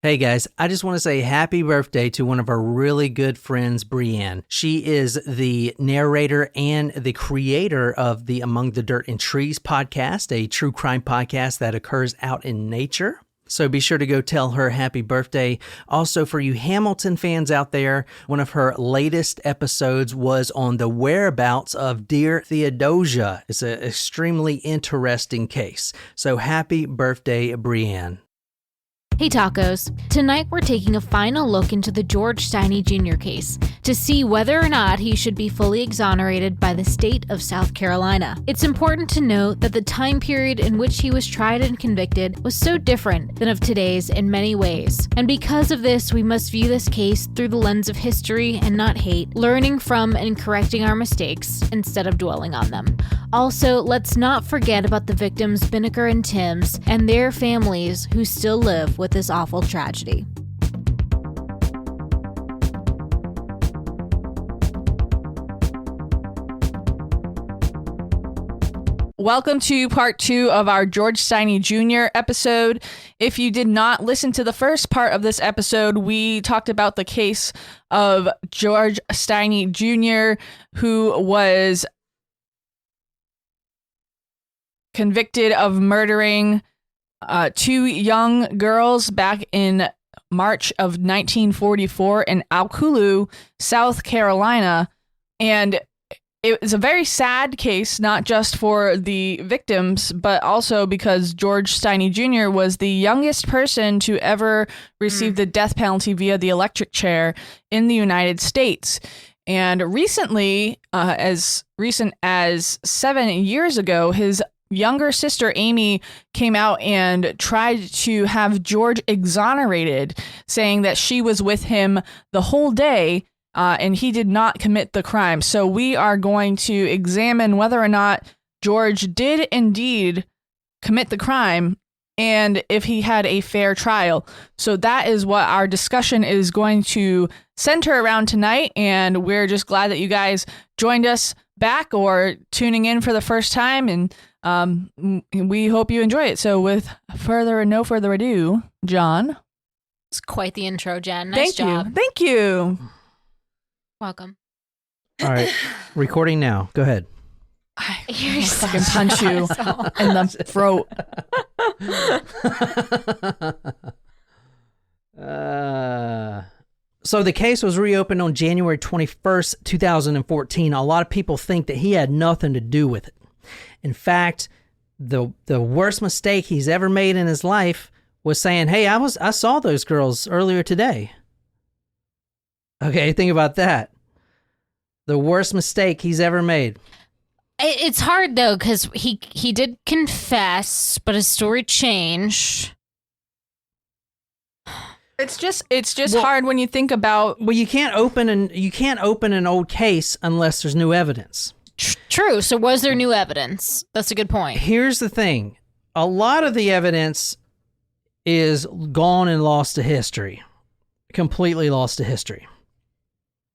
Hey guys, I just want to say happy birthday to one of our really good friends, Brienne. She is the narrator and the creator of the Among the Dirt and Trees podcast, a true crime podcast that occurs out in nature. So be sure to go tell her happy birthday. Also, for you Hamilton fans out there, one of her latest episodes was on the whereabouts of dear Theodosia. It's an extremely interesting case. So happy birthday, Brienne. Hey tacos, tonight we're taking a final look into the George Stinney Jr. case to see whether or not he should be fully exonerated by the state of South Carolina. It's important to note that the time period in which he was tried and convicted was so different than of today's in many ways. And because of this, we must view this case through the lens of history and not hate, learning from and correcting our mistakes instead of dwelling on them. Also, let's not forget about the victims Binnicker and Thames and their families who still live with this awful tragedy. Welcome to part 2 of our George Stinney Jr. episode. If you did not listen to the first part of this episode, we talked about the case of George Stinney Jr., who was convicted of murdering 2 young girls back in March of 1944 in Alculu, South Carolina. And it was a very sad case, not just for the victims, but also because George Stinney Jr. was the youngest person to ever receive the death penalty via the electric chair in the United States. And recently, as recent as 7 years ago, his younger sister Amy came out and tried to have George exonerated, saying that she was with him the whole day and he did not commit the crime. So we are going to examine whether or not George did indeed commit the crime and if he had a fair trial. So that is what our discussion is going to center around tonight, and we're just glad that you guys joined us back or tuning in for the first time, and we hope you enjoy it. So with no further ado, John. It's quite the intro, Jen. Nice job. Thank you. Welcome. All right, recording now. Go ahead. You're fucking punch you in the throat. So the case was reopened on January 21st, 2014. A lot of people think that he had nothing to do with it. In fact, the worst mistake he's ever made in his life was saying, "Hey, I saw those girls earlier today." Okay, think about that. The worst mistake he's ever made. It's hard though, because he did confess, but his story changed. It's just hard when you think about. Well, you can't open an old case unless there's new evidence. True. So was there new evidence? That's a good point. Here's the thing. A lot of the evidence is gone and lost to history. Completely lost to history.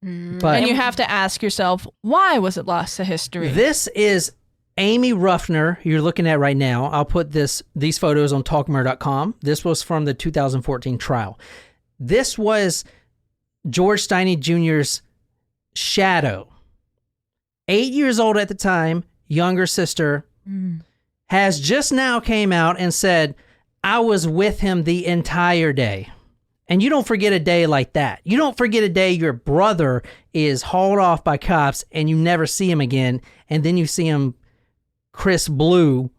But, and you have to ask yourself, why was it lost to history? This is Amy Ruffner you're looking at right now. I'll put these photos on talkmurder.com. This was from the 2014 trial. This was George Stinney Jr.'s shadow. 8 years old at the time, younger sister, has just now came out and said, "I was with him the entire day." And you don't forget a day like that. You don't forget a day your brother is hauled off by cops and you never see him again, and then you see him Chris Blue,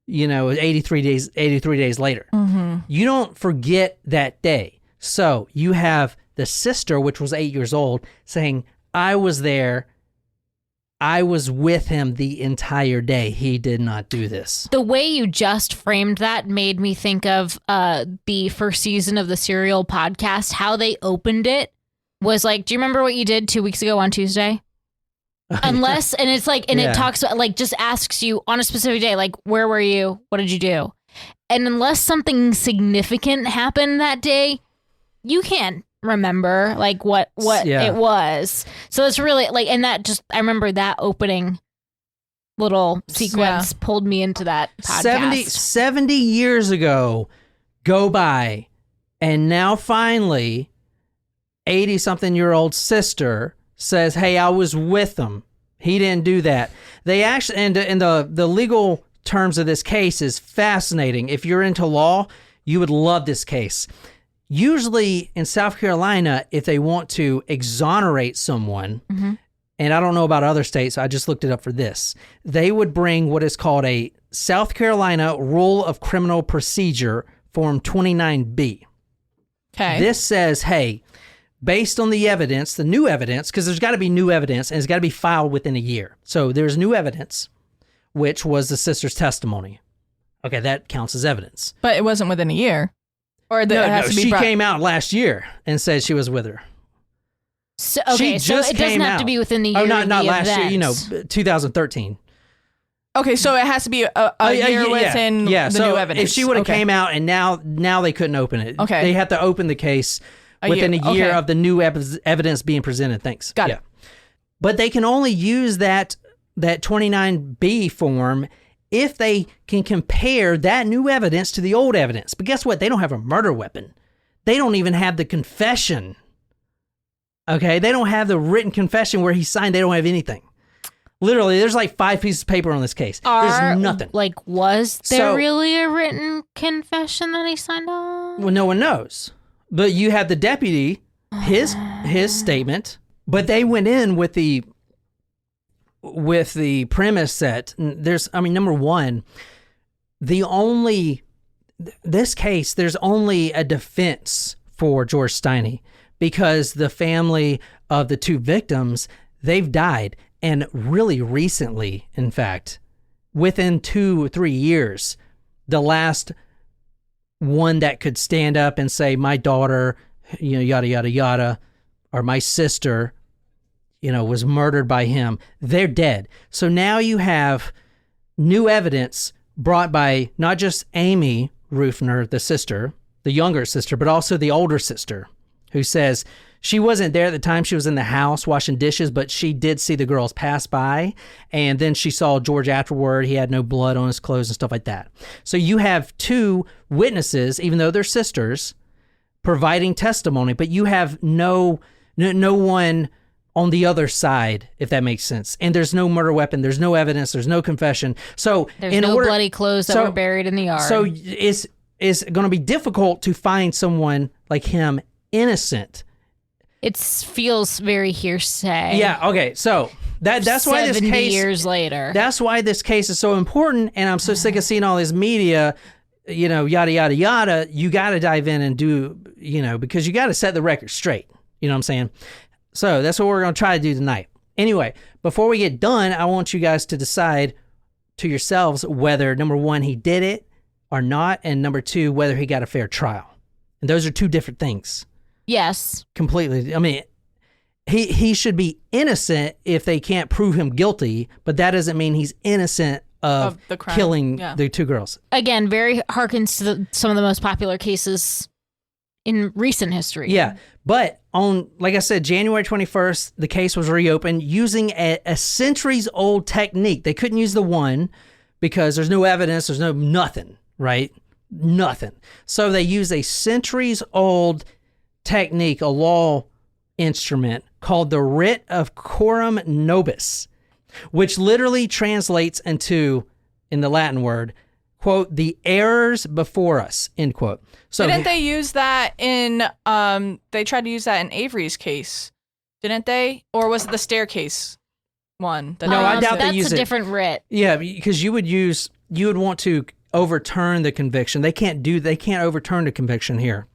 83 days later. Mm-hmm. You don't forget that day. So you have the sister, which was 8 years old, saying, "I was there. I was with him the entire day. He did not do this." The way you just framed that made me think of the first season of the Serial podcast. How they opened it was like, do you remember what you did 2 weeks ago on Tuesday? Unless, and it's like, and it talks about, like, just asks you on a specific day, like, where were you? What did you do? And unless something significant happened that day, you can't remember like what it was. So it's really like, and that just, I remember that opening little sequence pulled me into that podcast. 70 years ago go by And now finally, 80-something-year-old sister says, hey, I was with him. He didn't do that. They actually, and the legal terms of this case is fascinating. If you're into law, you would love this case. Usually in South Carolina, if they want to exonerate someone, and I don't know about other states, I just looked it up for this, they would bring what is called a South Carolina Rule of Criminal Procedure, Form 29B. Okay. This says, hey, based on the evidence, the new evidence, because there's got to be new evidence, and it's got to be filed within a year. So there's new evidence, which was the sister's testimony. Okay, that counts as evidence. But it wasn't within a year. Or She came out last year and said she was with her. So, okay, so it doesn't have to be within the year. Oh, not last event. year, 2013. Okay, so it has to be a year within the new evidence. If she would have came out and now they couldn't open it. Okay. They have to open the case within a year of the new evidence being presented. Thanks. Got it. But they can only use that 29B form if they can compare that new evidence to the old evidence. But guess what? They don't have a murder weapon. They don't even have the confession. Okay? They don't have the written confession where he signed. They don't have anything. Literally, there's like 5 pieces of paper on this case. There's nothing. Like, was there really a written confession that he signed on? Well, no one knows. But you have the deputy, his statement, but they went in with the premise that number one, this case, there's only a defense for George Stinney because the family of the 2 victims, they've died. And really recently, in fact, within 2 or 3 years, the last one that could stand up and say, my daughter, yada, yada, yada, or my sister, was murdered by him, they're dead. So now you have new evidence brought by not just Amy Ruffner, the sister, the younger sister, but also the older sister, who says she wasn't there at the time. She was in the house washing dishes, but she did see the girls pass by. And then she saw George afterward. He had no blood on his clothes and stuff like that. So you have 2 witnesses, even though they're sisters, providing testimony, but you have no one on the other side, if that makes sense. And there's no murder weapon, there's no evidence, there's no confession. So there's no bloody clothes that were buried in the yard. So it's going to be difficult to find someone like him innocent. It feels very hearsay. Yeah, okay. So that's why this case 70 years later. That's why this case is so important, and I'm so sick of seeing all this media, yada yada yada. You got to dive in and do, because you got to set the record straight. You know what I'm saying? So that's what we're going to try to do tonight. Anyway, before we get done, I want you guys to decide to yourselves whether, number 1, he did it or not, and number 2, whether he got a fair trial. And those are 2 different things. Yes. Completely. I mean, he should be innocent if they can't prove him guilty, but that doesn't mean he's innocent of the crime. Killing the 2 girls. Again, very harkens to some of the most popular cases in recent history. Yeah, but on, like I said, January 21st, the case was reopened using a centuries-old technique. They couldn't use the one because there's no evidence, there's nothing, right? Nothing. So they used a centuries-old technique, a law instrument called the writ of coram nobis, which literally translates into, in the Latin word, quote, the errors before us, end quote. So didn't they use that in, they tried to use that in Avery's case, didn't they? Or was it the staircase one? No, I doubt they use it. That's a different writ. Yeah, because you would want to overturn the conviction. They can't overturn the conviction here.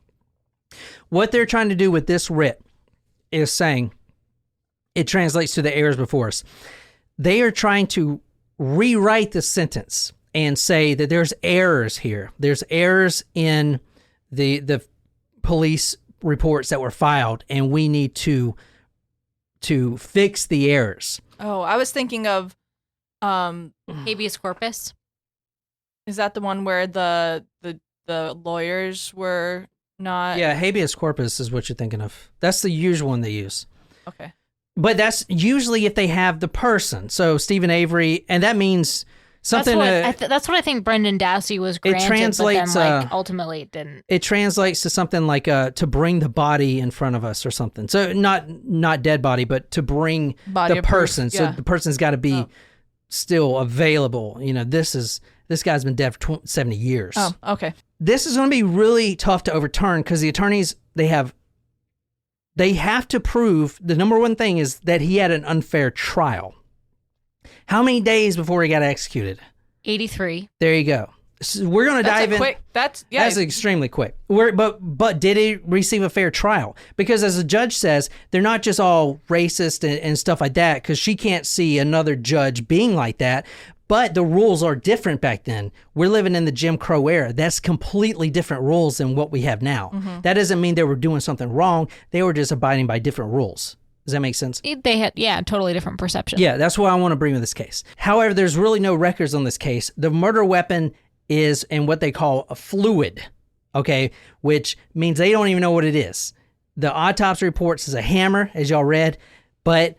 What they're trying to do with this writ is saying, it translates to the errors before us. They are trying to rewrite the sentence and say that there's errors here. There's errors in the police reports that were filed, and we need to fix the errors. Oh, I was thinking of habeas corpus. Is that the one where the lawyers were not? Yeah, habeas corpus is what you're thinking of. That's the usual one they use. Okay. But that's usually if they have the person. So Stephen Avery, and that means Something that's what I think Brendan Dassey was granted, translates, but then ultimately it didn't. it translates to something like to bring the body in front of us or something. So not dead body, but to bring Body the of proof, person. So yeah. the person's got to be still available. This guy's been dead for 70 years. Oh, okay. This is going to be really tough to overturn because the attorneys, they have to prove, the number one thing is that he had an unfair trial. How many days before he got executed? 83. There you go. So we're going to dive in. That's extremely quick. But did he receive a fair trial? Because as the judge says, they're not just all racist and stuff like that, because she can't see another judge being like that. But the rules are different back then. We're living in the Jim Crow era. That's completely different rules than what we have now. Mm-hmm. That doesn't mean they were doing something wrong. They were just abiding by different rules. Does that make sense? They had, totally different perception. Yeah, that's what I want to bring with this case. However, there's really no records on this case. The murder weapon is in what they call a fluid, okay, which means they don't even know what it is. The autopsy report says a hammer, as y'all read, but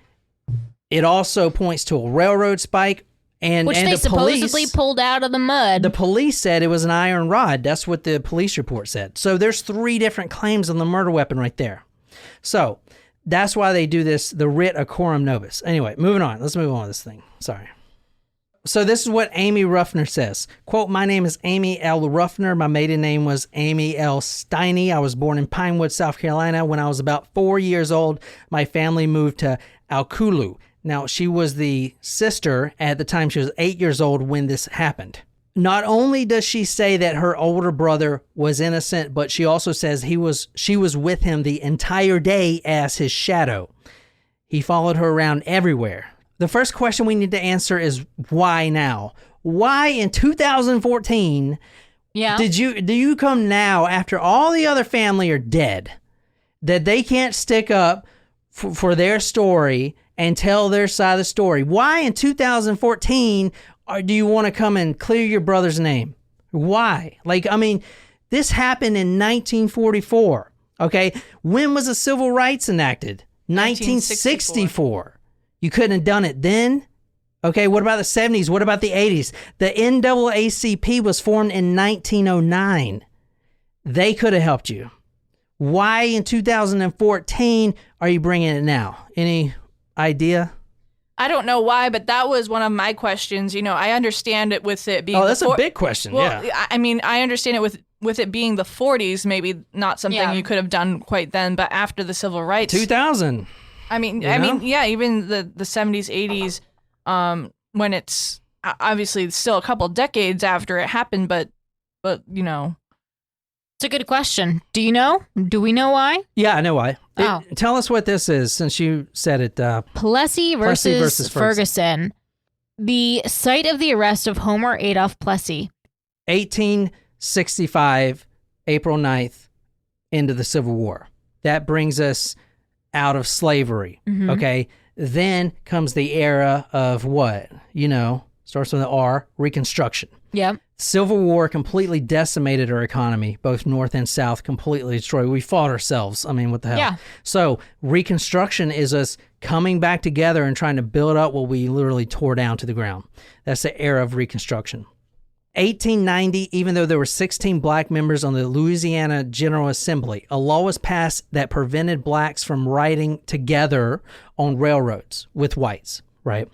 it also points to a railroad spike. Which they supposedly pulled out of the mud. The police said it was an iron rod. That's what the police report said. So there's 3 different claims on the murder weapon right there. So that's why they do this, the writ a coram nobis. Anyway, moving on. Let's move on with this thing. Sorry. So this is what Amy Ruffner says. Quote, "My name is Amy L. Ruffner. My maiden name was Amy L. Stinney. I was born in Pinewood, South Carolina. When I was about 4 years old, my family moved to Alculu. Now, she was the sister at the time. She was 8 years old when this happened. Not only does she say that her older brother was innocent, but she also says she was with him the entire day as his shadow. He followed her around everywhere. The first question we need to answer is why now? Why in 2014 do you come now after all the other family are dead, that they can't stick up for their story and tell their side of the story? Why in 2014 do you want to come and clear your brother's name? Why? This happened in 1944, okay? When was the Civil Rights enacted? 1964. You couldn't have done it then? Okay, what about the 70s? What about the 80s? The NAACP was formed in 1909. They could have helped you. Why in 2014 are you bringing it now? Any idea? I don't know why, but that was one of my questions. I understand it with it being... Oh, that's a big question, well, yeah. I mean, I understand it with it being the 40s, maybe not something you could have done quite then, but after the Civil Rights... 2000. Even the 70s, 80s, when it's obviously still a couple decades after it happened, but It's a good question. Do you know? Do we know why? Yeah, I know why. Oh. Tell us what this is, since you said it. Plessy versus Ferguson. The site of the arrest of Homer Adolph Plessy. 1865, April 9th, into the Civil War. That brings us out of slavery, okay? Then comes the era of what? Starts with the R, Reconstruction. Yep. Civil War completely decimated our economy, both North and South, completely destroyed. We fought ourselves. I mean, what the hell? Yeah. So Reconstruction is us coming back together and trying to build up what we literally tore down to the ground. That's the era of Reconstruction. 1890, even though there were 16 black members on the Louisiana General Assembly, a law was passed that prevented blacks from riding together on railroads with whites, right?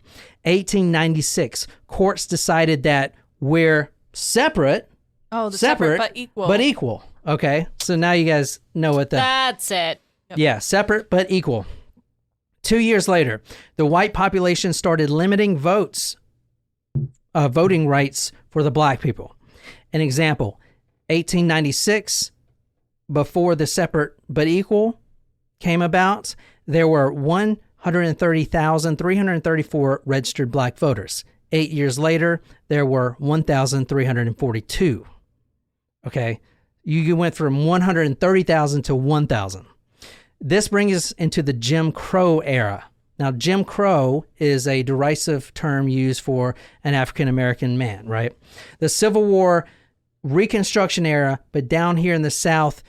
1896, courts decided that we're separate. Oh, separate but equal. But equal. Okay. So now you guys know what That's it. Yep. Yeah, separate but equal. 2 years later, the white population started limiting voting rights for the black people. An example, 1896, before the separate but equal came about, there were 130,334 registered black voters. 8 years later, there were 1,342. Okay, you went from 130,000 to 1,000. This brings us into the Jim Crow era. Now, Jim Crow is a derisive term used for an African-American man, right? The Civil War, Reconstruction era, but down here in the South,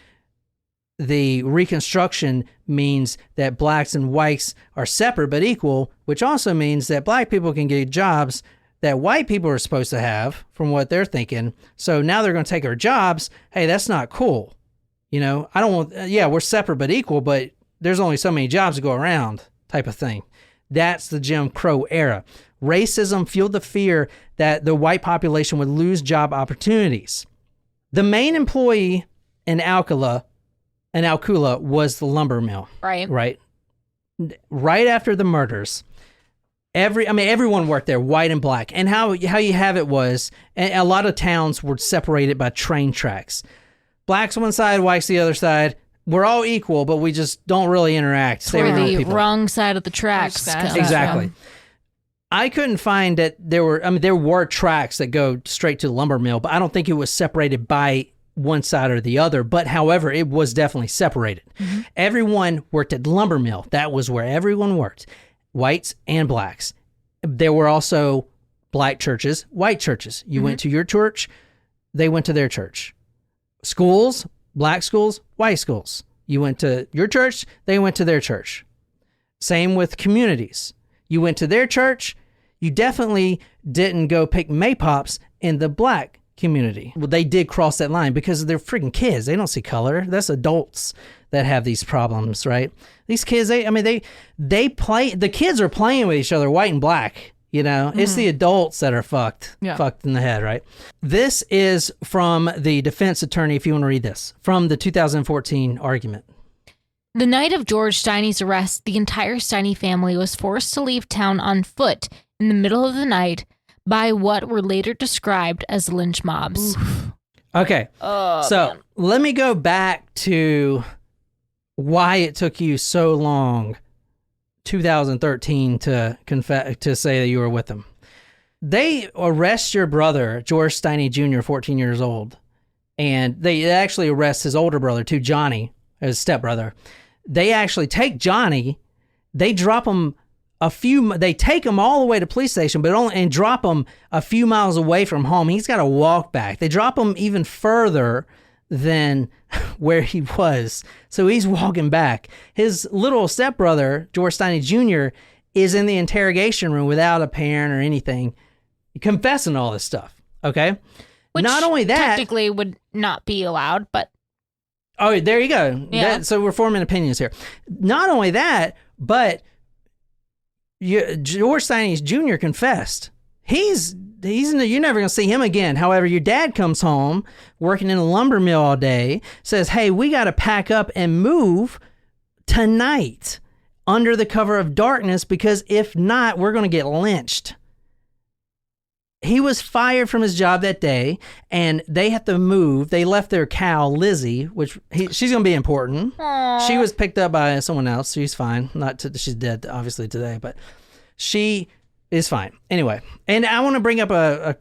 the Reconstruction means that blacks and whites are separate but equal, which also means that black people can get jobs that white people are supposed to have from what they're thinking. So now they're going to take our jobs. Hey, that's not cool. You know, I don't want, we're separate but equal, but there's only so many jobs to go around type of thing. That's the Jim Crow era. Racism fueled the fear that the white population would lose job opportunities. The main employee in Alcala was the lumber mill. Right. Right after the murders, everyone worked there, white and black. And how you have it was, and a lot of towns were separated by train tracks. Blacks one side, whites the other side. We're all equal, but we just don't really interact. Stay around the people. Wrong side of the tracks. Exactly. I couldn't find that there were tracks that go straight to the lumber mill, but I don't think it was separated by one side or the other. But however, it was definitely separated. Mm-hmm. Everyone worked at the lumber mill. That was where everyone worked, whites and blacks. There were also black churches, white churches. You went to your church, they went to their church. Schools, black schools, white schools. You went to your church, they went to their church. Same with communities. You went to their church, you definitely didn't go pick maypops in the black community. Well, they did cross that line because they're freaking kids. They don't see color. That's adults that have these problems, right? These kids, they play, the kids are playing with each other, white and black. You know, it's the adults that are fucked in the head, right? This is from the defense attorney, if you want to read this, from the 2014 argument. The night of George Stinney's arrest, the entire Stinney family was forced to leave town on foot in the middle of the night by what were later described as lynch mobs. Oof. Okay, so let me go back to why it took you so long 2013 to say that you were with them. They arrest your brother, George Stinney Jr., 14 years old, and they actually arrest his older brother too, Johnny, his stepbrother. They actually take Johnny, they drop him they take him all the way to police station, and drop him a few miles away from home. He's got to walk back. They drop him even further than where he was. So he's walking back. His little stepbrother, George Stinney Jr., is in the interrogation room without a parent or anything, confessing all this stuff. Okay? Which not only that, technically would not be allowed, but... Oh, there you go. Yeah. So we're forming opinions here. Not only that, but George Stinney Jr. confessed. You're never going to see him again. However, your dad comes home working in a lumber mill all day, says, hey, we got to pack up and move tonight under the cover of darkness because if not, we're going to get lynched. He was fired from his job that day, and they had to move. They left their cow, Lizzie, which she's going to be important. Aww. She was picked up by someone else. She's fine. She's dead, obviously, today, but she is fine. Anyway, and I want to bring up a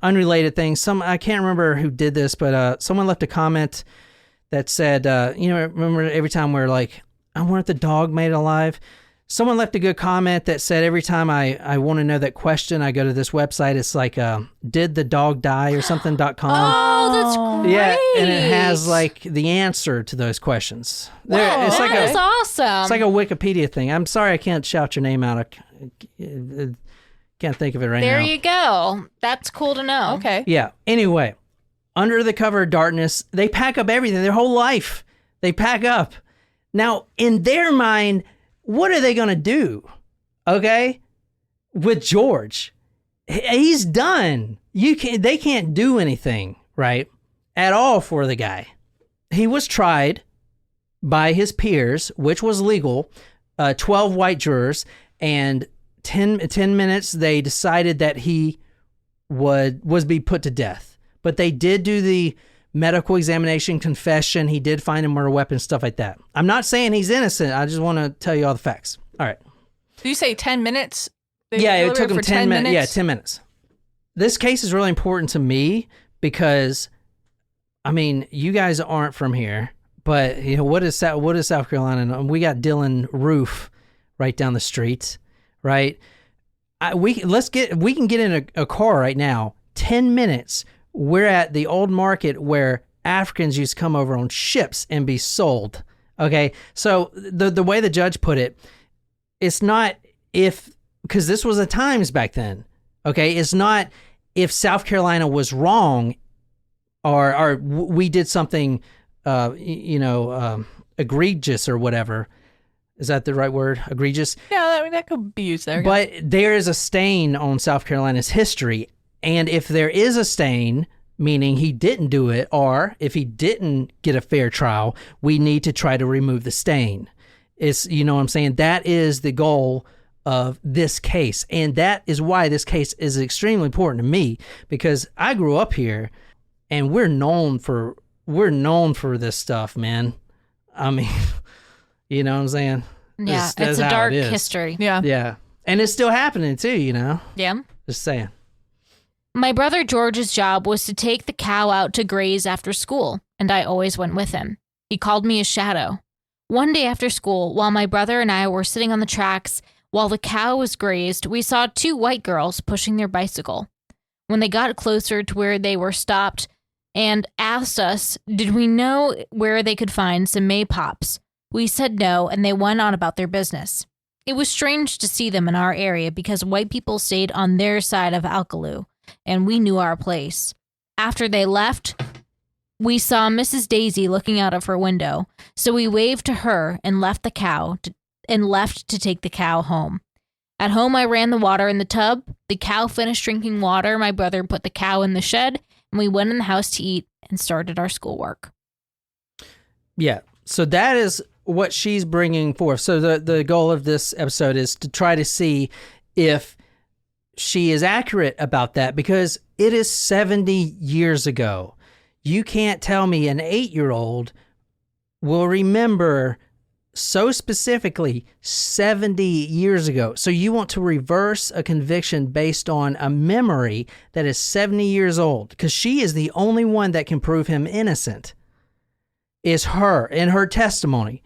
unrelated thing. I can't remember who did this, but someone left a comment that said, remember every time we're like, I wonder if the dog made it alive? Someone left a good comment that said every time I want to know that question, I go to this website. It's like, did the dog die or something.com. Oh, that's great. Yeah, and it has like the answer to those questions. Wow, that is awesome. It's like a Wikipedia thing. I'm sorry I can't shout your name out. I can't think of it right now. There you go. That's cool to know. Okay. Yeah. Anyway, under the cover of darkness, they pack up everything, their whole life. They pack up. Now, in their mind, what are they going to do? Okay? With George. He's done. They can't do anything, right? At all for the guy. He was tried by his peers, which was legal, 12 white jurors, and 10 minutes they decided that he was be put to death. But they did do the medical examination, confession. He did find a murder weapon, stuff like that. I'm not saying he's innocent. I just want to tell you all the facts. All right. Did you say 10 minutes? Yeah, it took him 10 minutes. Yeah, 10 minutes. This case is really important to me because, I mean, you guys aren't from here, but you know what is South Carolina? We got Dylan Roof right down the street, right? We can get in a car right now. 10 minutes. We're at the old market where Africans used to come over on ships and be sold. Okay, so the way the judge put it, it's not because this was the times back then. Okay, it's not if South Carolina was wrong or we did something, egregious or whatever. Is that the right word? Egregious? Yeah, that could be used there. But there is a stain on South Carolina's history. And if there is a stain, meaning he didn't do it, or if he didn't get a fair trial, we need to try to remove the stain. It's, you know what I'm saying? That is the goal of this case. And that is why this case is extremely important to me, because I grew up here and we're known for this stuff, man. I mean, you know what I'm saying? Yeah, That's it's a how dark it is. history. Yeah. Yeah. And it's still happening too, you know? Yeah. Just saying. My brother George's job was to take the cow out to graze after school, and I always went with him. He called me his shadow. One day after school, while my brother and I were sitting on the tracks while the cow was grazed, we saw two white girls pushing their bicycle. When they got closer to where they were stopped and asked us, did we know where they could find some maypops? We said no, and they went on about their business. It was strange to see them in our area because white people stayed on their side of Alkaloo, and we knew our place. After they left, we saw Mrs. Daisy looking out of her window, so we waved to her and left to take the cow home. At home, I ran the water in the tub. The cow finished drinking water. My brother put the cow in the shed, and we went in the house to eat and started our schoolwork. Yeah. So that is what she's bringing forth. So the goal of this episode is to try to see if she is accurate about that, because it is 70 years ago. You can't tell me an 8-year-old will remember so specifically 70 years ago. So you want to reverse a conviction based on a memory that is 70 years old, because she is the only one that can prove him innocent. Is her in her testimony.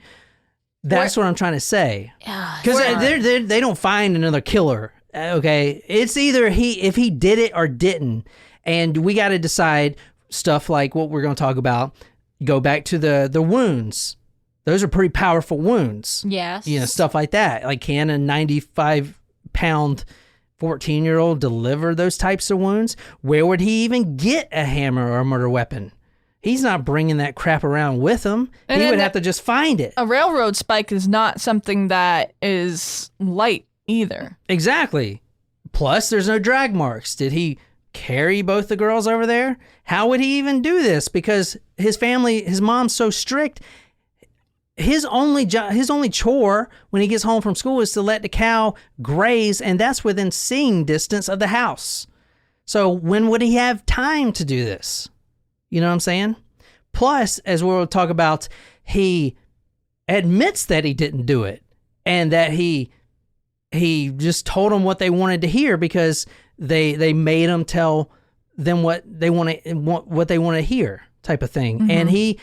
That's what I'm trying to say. Because they don't find another killer. Okay, it's either if he did it or didn't, and we got to decide stuff like what we're going to talk about. Go back to the wounds. Those are pretty powerful wounds. Yes. You know, stuff like that. Like, can a 95-pound 14-year-old deliver those types of wounds? Where would he even get a hammer or a murder weapon? He's not bringing that crap around with him. And he would have to just find it. A railroad spike is not something that is light either. Exactly. Plus, there's no drag marks. Did he carry both the girls over there? How would he even do this? Because his mom's so strict. His only chore when he gets home from school is to let the cow graze, and that's within seeing distance of the house. So when would he have time to do this? You know what I'm saying? Plus, as we'll talk about, he admits that he didn't do it, and that he just told them what they wanted to hear because they made him tell them what they want to hear, type of thing. Mm-hmm. And he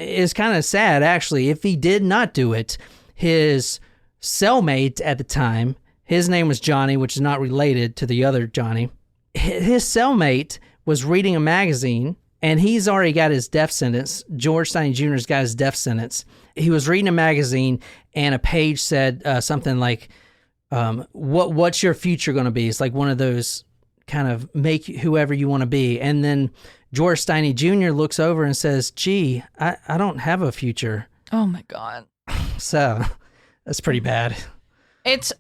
is kind of sad, actually. If he did not do it, his cellmate at the time, his name was Johnny, which is not related to the other Johnny. His cellmate was reading a magazine. And he's already got his death sentence. George Stinney Jr.'s got his death sentence. He was reading a magazine, and a page said something like, what's your future going to be? It's like one of those kind of make whoever you want to be. And then George Stinney Jr. looks over and says, gee, I don't have a future. Oh, my God. So that's pretty bad. It's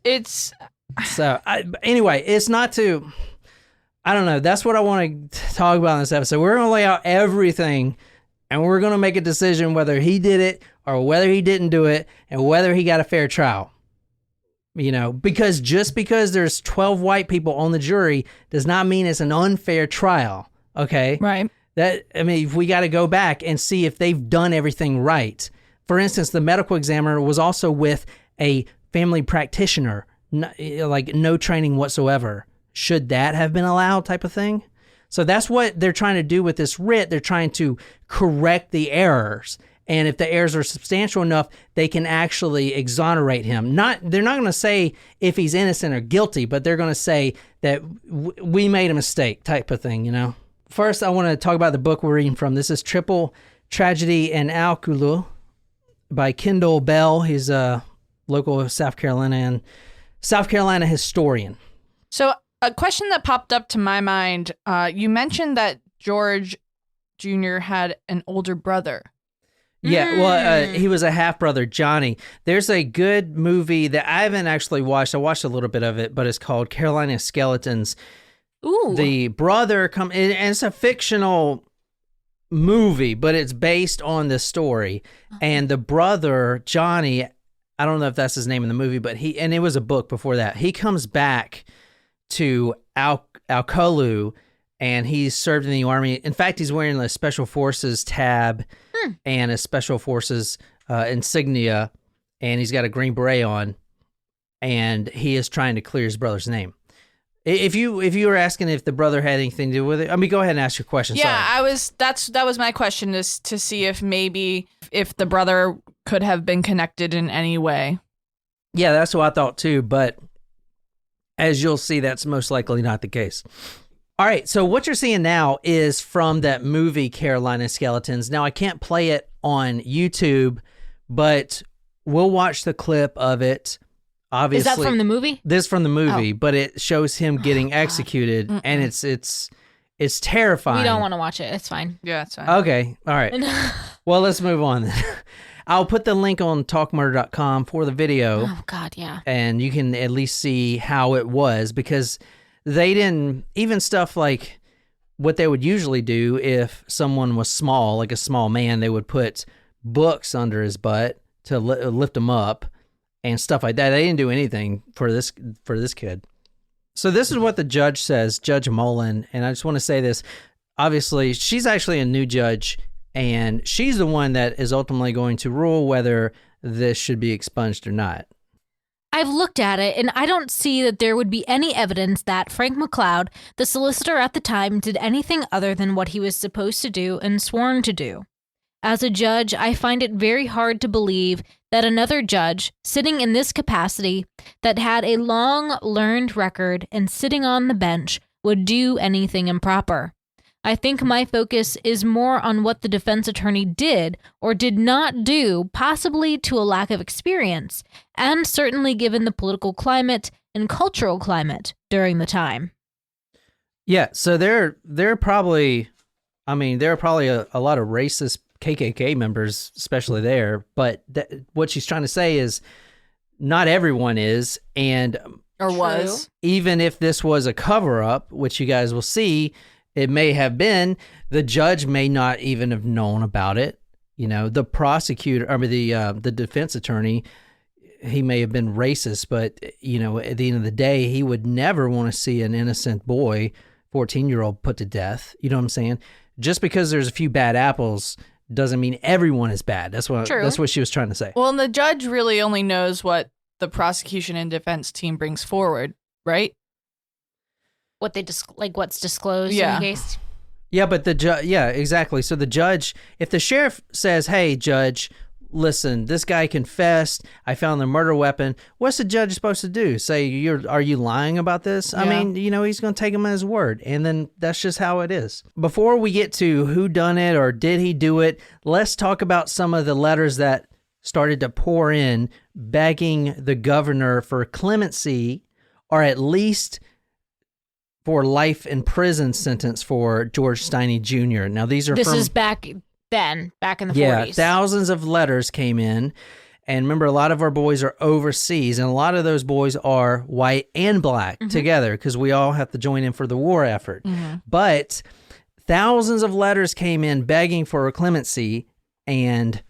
So anyway, it's not to... I don't know. That's what I want to talk about in this episode. We're going to lay out everything, and we're going to make a decision whether he did it or whether he didn't do it, and whether he got a fair trial. You know, because just because there's 12 white people on the jury does not mean it's an unfair trial. Okay? Right. If we got to go back and see if they've done everything right. For instance, the medical examiner was also with a family practitioner, like no training whatsoever. Should that have been allowed, type of thing? So that's what they're trying to do with this writ. They're trying to correct the errors. And if the errors are substantial enough, they can actually exonerate him. They're not going to say if he's innocent or guilty, but they're going to say that we made a mistake, type of thing, you know? First, I want to talk about the book we're reading from. This is Triple Tragedy in Alkaloo by Kendall Bell. He's a local South Carolina historian. So A question that popped up to my mind, you mentioned that George Jr. had an older brother. Yeah, well, he was a half-brother, Johnny. There's a good movie that I haven't actually watched. I watched a little bit of it, but it's called Carolina Skeletons. Ooh. The brother and it's a fictional movie, but it's based on the story. And the brother, Johnny, I don't know if that's his name in the movie, but and it was a book before that. He comes back to Alcolu, and he's served in the Army. In fact, he's wearing a Special Forces tab and a Special Forces insignia, and he's got a green beret on, and he is trying to clear his brother's name. If you were asking if the brother had anything to do with it, I mean, go ahead and ask your question. Yeah, Sorry. that was my question, is to see if maybe if the brother could have been connected in any way. Yeah, that's what I thought too, but as you'll see, that's most likely not the case. All right, so what you're seeing now is from that movie Carolina Skeletons. Now, I can't play it on YouTube, but we'll watch the clip of it. Obviously, is that from the movie? This is from the movie, but it shows him getting executed, and it's terrifying. We don't want to watch it. It's fine. Yeah, it's fine. Okay, all right. Well, let's move on then. I'll put the link on talkmurder.com for the video. Oh, God, yeah. And you can at least see how it was, because they didn't, even stuff like what they would usually do if someone was small, like a small man, they would put books under his butt to lift him up and stuff like that. They didn't do anything for this kid. So this is what the judge says, Judge Mullen, and I just want to say this. Obviously, she's actually a new judge, and she's the one that is ultimately going to rule whether this should be expunged or not. I've looked at it, and I don't see that there would be any evidence that Frank McLeod, the solicitor at the time, did anything other than what he was supposed to do and sworn to do. As a judge, I find it very hard to believe that another judge, sitting in this capacity, that had a long learned record and sitting on the bench, would do anything improper. I think my focus is more on what the defense attorney did or did not do, possibly to a lack of experience, and certainly given the political climate and cultural climate during the time. Yeah, so there are probably a lot of racist KKK members, especially there, but what she's trying to say is not everyone is, and Or was. even if this was a cover-up, which you guys will see, it may have been, the judge may not even have known about it. You know, the prosecutor, I mean, the defense attorney, he may have been racist, but, you know, at the end of the day, he would never want to see an innocent boy, 14-year-old, put to death. You know what I'm saying? Just because there's a few bad apples doesn't mean everyone is bad. That's what she was trying to say. Well, and the judge really only knows what the prosecution and defense team brings forward, right? What they what's disclosed in the case. Yeah, but yeah, exactly. So the judge, if the sheriff says, "Hey, judge, listen, this guy confessed. I found the murder weapon." What's the judge supposed to do? Say, "Are you lying about this?" Yeah. I mean, you know, he's going to take him at his word, and then that's just how it is. Before we get to who done it or did he do it, let's talk about some of the letters that started to pour in, begging the governor for clemency, or at least for life in prison sentence for George Stinney Jr. Now, these are This is back in the 40s. Yeah, thousands of letters came in. And remember, a lot of our boys are overseas, and a lot of those boys are white and black together, because we all have to join in for the war effort. But thousands of letters came in begging for clemency, and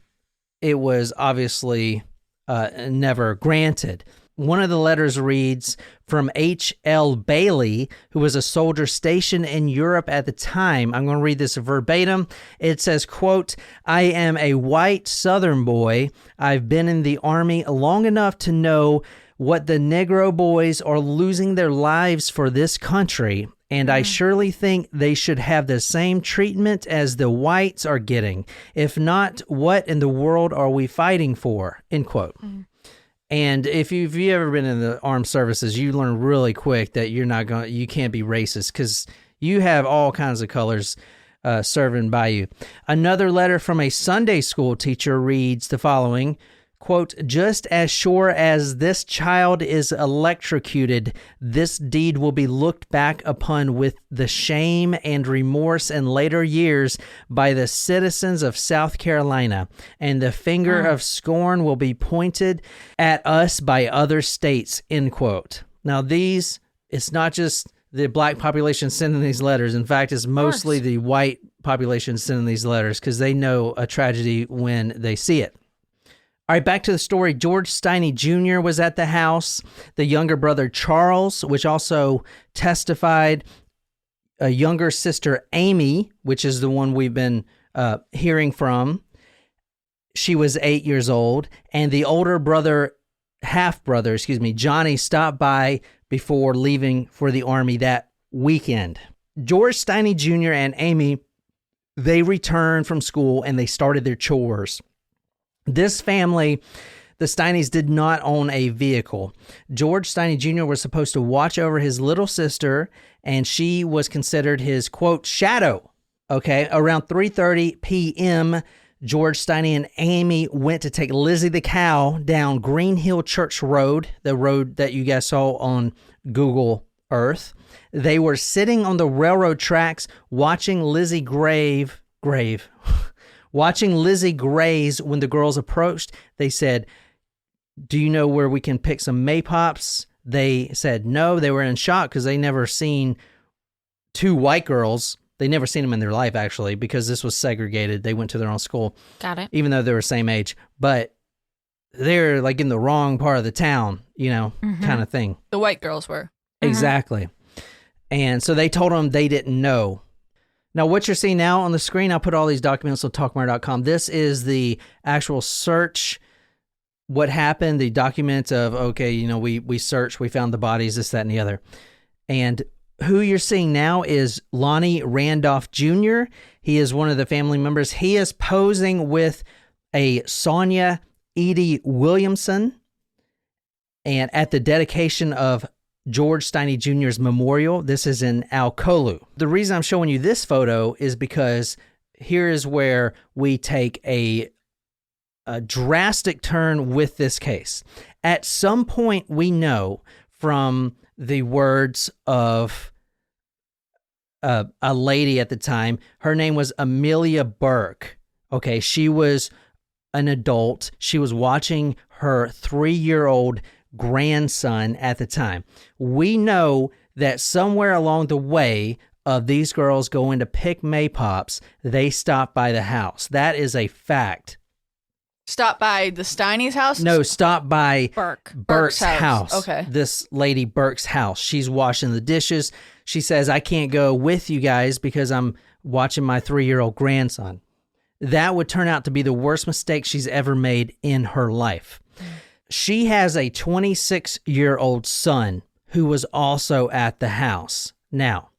it was obviously never granted. One of the letters reads, from H.L. Bailey, who was a soldier stationed in Europe at the time. I'm going to read this verbatim. It says, quote, "I am a white Southern boy. I've been in the Army long enough to know what the Negro boys are losing their lives for this country, and I surely think they should have the same treatment as the whites are getting. If not, what in the world are we fighting for?" End quote. And if you've ever been in the armed services, you learn really quick that you can't be racist, because you have all kinds of colors serving by you. Another letter from a Sunday school teacher reads the following, Quote, just as sure as this child is electrocuted, this deed will be looked back upon with the shame and remorse in later years by the citizens of South Carolina, and the finger of scorn will be pointed at us by other states, end quote. Now it's not just the black population sending these letters. In fact, it's mostly the white population sending these letters because they know a tragedy when they see it. All right, back to the story. George Stinney Jr. was at the house. The younger brother, Charles, which also testified. A younger sister, Amy, which is the one we've been hearing from. She was 8 years old. And the older brother, half-brother, Johnny, stopped by before leaving for the Army that weekend. George Stinney Jr. and Amy, they returned from school and they started their chores. This family, the Stinneys, did not own a vehicle. George Stinney Jr. was supposed to watch over his little sister, and she was considered his, quote, shadow. Okay, around 3:30 p.m., George Stinney and Amy went to take Lizzie the cow down Green Hill Church Road, the road that you guys saw on Google Earth. They were sitting on the railroad tracks watching Lizzie watching Lizzie graze. When the girls approached, they said, do you know where we can pick some maypops? They said no. They were in shock because they never seen two white girls. They never seen them in their life, actually, because this was segregated. They went to their own school. Got it. Even though they were same age. But they're like in the wrong part of the town, kind of thing. The white girls were. Exactly. And so they told them they didn't know. Now, what you're seeing now on the screen, I'll put all these documents on talkmurder.com. This is the actual search, what happened, the document of, okay, we searched, we found the bodies, this, that, and the other. And who you're seeing now is Lonnie Randolph Jr. He is one of the family members. He is posing with a Sonia Edie Williamson, and at the dedication of George Stinney Jr.'s memorial. This is in Alcolu. The reason I'm showing you this photo is because here is where we take a drastic turn with this case. At some point, we know from the words of a lady at the time, her name was Amelia Burke. Okay, she was an adult. She was watching her 3-year-old grandson at the time. We know that somewhere along the way of these girls going to pick maypops, they stopped by the house. That is a fact. Stop by the Stinney's house? No, stop by Burke's house. Okay. This lady Burke's house. She's washing the dishes. She says, I can't go with you guys because I'm watching my 3-year-old grandson. That would turn out to be the worst mistake she's ever made in her life. She has a 26-year-old son who was also at the house. Now,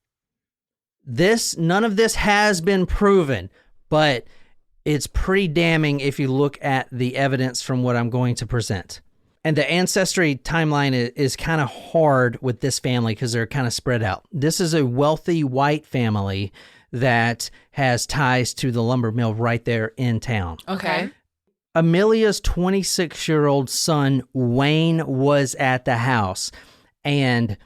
none of this has been proven, but it's pretty damning if you look at the evidence from what I'm going to present. And the ancestry timeline is kind of hard with this family because they're kind of spread out. This is a wealthy white family that has ties to the lumber mill right there in town. Okay. Amelia's 26-year-old son, Wayne, was at the house. And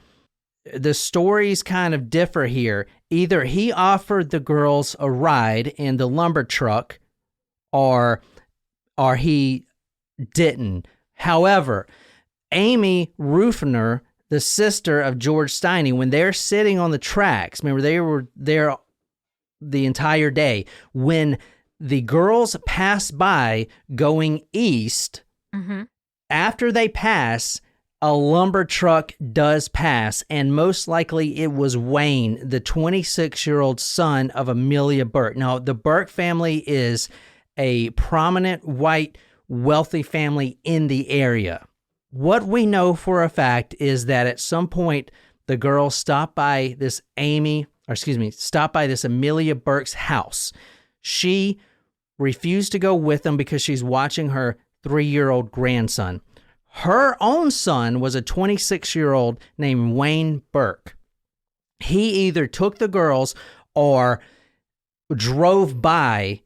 the stories kind of differ here. Either he offered the girls a ride in the lumber truck or he didn't. However, Amy Ruffner, the sister of George Stinney, when they're sitting on the tracks, remember they were there the entire day, when the girls pass by going east, after they pass, a lumber truck does pass, and most likely it was Wayne, the 26-year-old son of Amelia Burke. Now, the Burke family is a prominent white wealthy family in the area. What we know for a fact is that at some point the girls stopped by this Amelia Burke's house. She refused to go with them because she's watching her 3-year-old grandson. Her own son was a 26-year-old named Wayne Burke. He either took the girls or drove by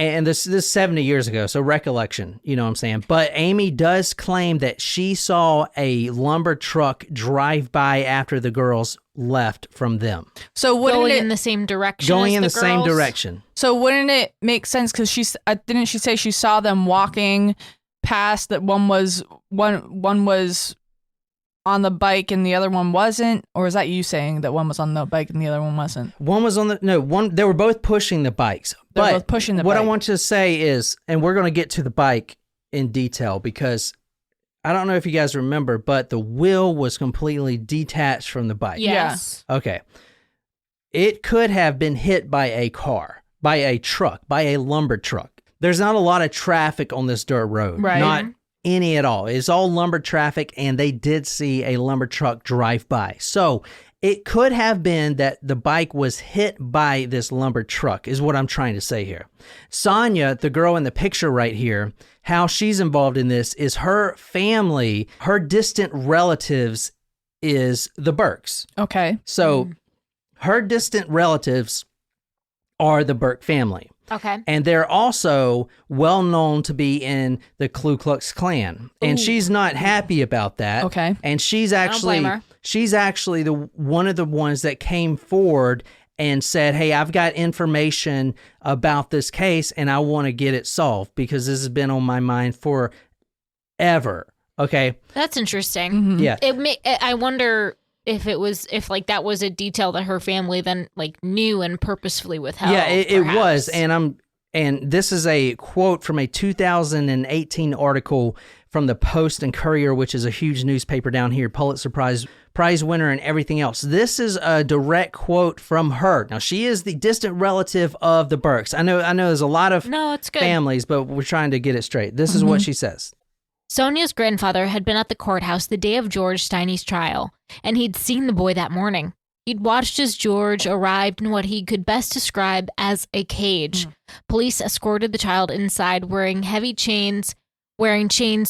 And this is 70 years ago, so recollection, you know what I'm saying? But Amy does claim that she saw a lumber truck drive by after the girls left from them. So going in the same direction. Going as in the same girls? direction. So wouldn't it make sense? Because didn't she say she saw them walking past? That one was on the bike and the other one wasn't, or is that you saying that one was on the bike and the other one wasn't? One was on they were both pushing the bikes. They were But both pushing the what bike. I want to say is, and we're going to get to the bike in detail because I don't know if you guys remember, but the wheel was completely detached from the bike. Yes. Okay. It could have been hit by a car, by a truck, by a lumber truck. There's not a lot of traffic on this dirt road. Right. Not any at all. It's all lumber traffic, and they did see a lumber truck drive by. So it could have been that the bike was hit by this lumber truck, is what I'm trying to say here. Sonia, the girl in the picture right here, how she's involved in this is her family, her distant relatives is the Burkes. Okay. So her distant relatives are the Burke family. Okay. And they're also well known to be in the Ku Klux Klan. And she's not happy about that. Okay. And she's don't blame actually her. one of the ones that came forward and said, "Hey, I've got information about this case and I want to get it solved because this has been on my mind forever." Okay. That's interesting. Mm-hmm. Yeah. I wonder if that was a detail that her family then like knew and purposefully withheld. Yeah, it perhaps. was. And this is a quote from a 2018 article from the Post and Courier, which is a huge newspaper down here, Pulitzer Prize winner and everything else. This is a direct quote from her. Now, she is the distant relative of the Burkes. I know there's a lot of it's good. families, but we're trying to get it straight. This is what she says. Sonia's grandfather had been at the courthouse the day of George Stinney's trial, and he'd seen the boy that morning. He'd watched as George arrived in what he could best describe as a cage. Police escorted the child inside wearing chains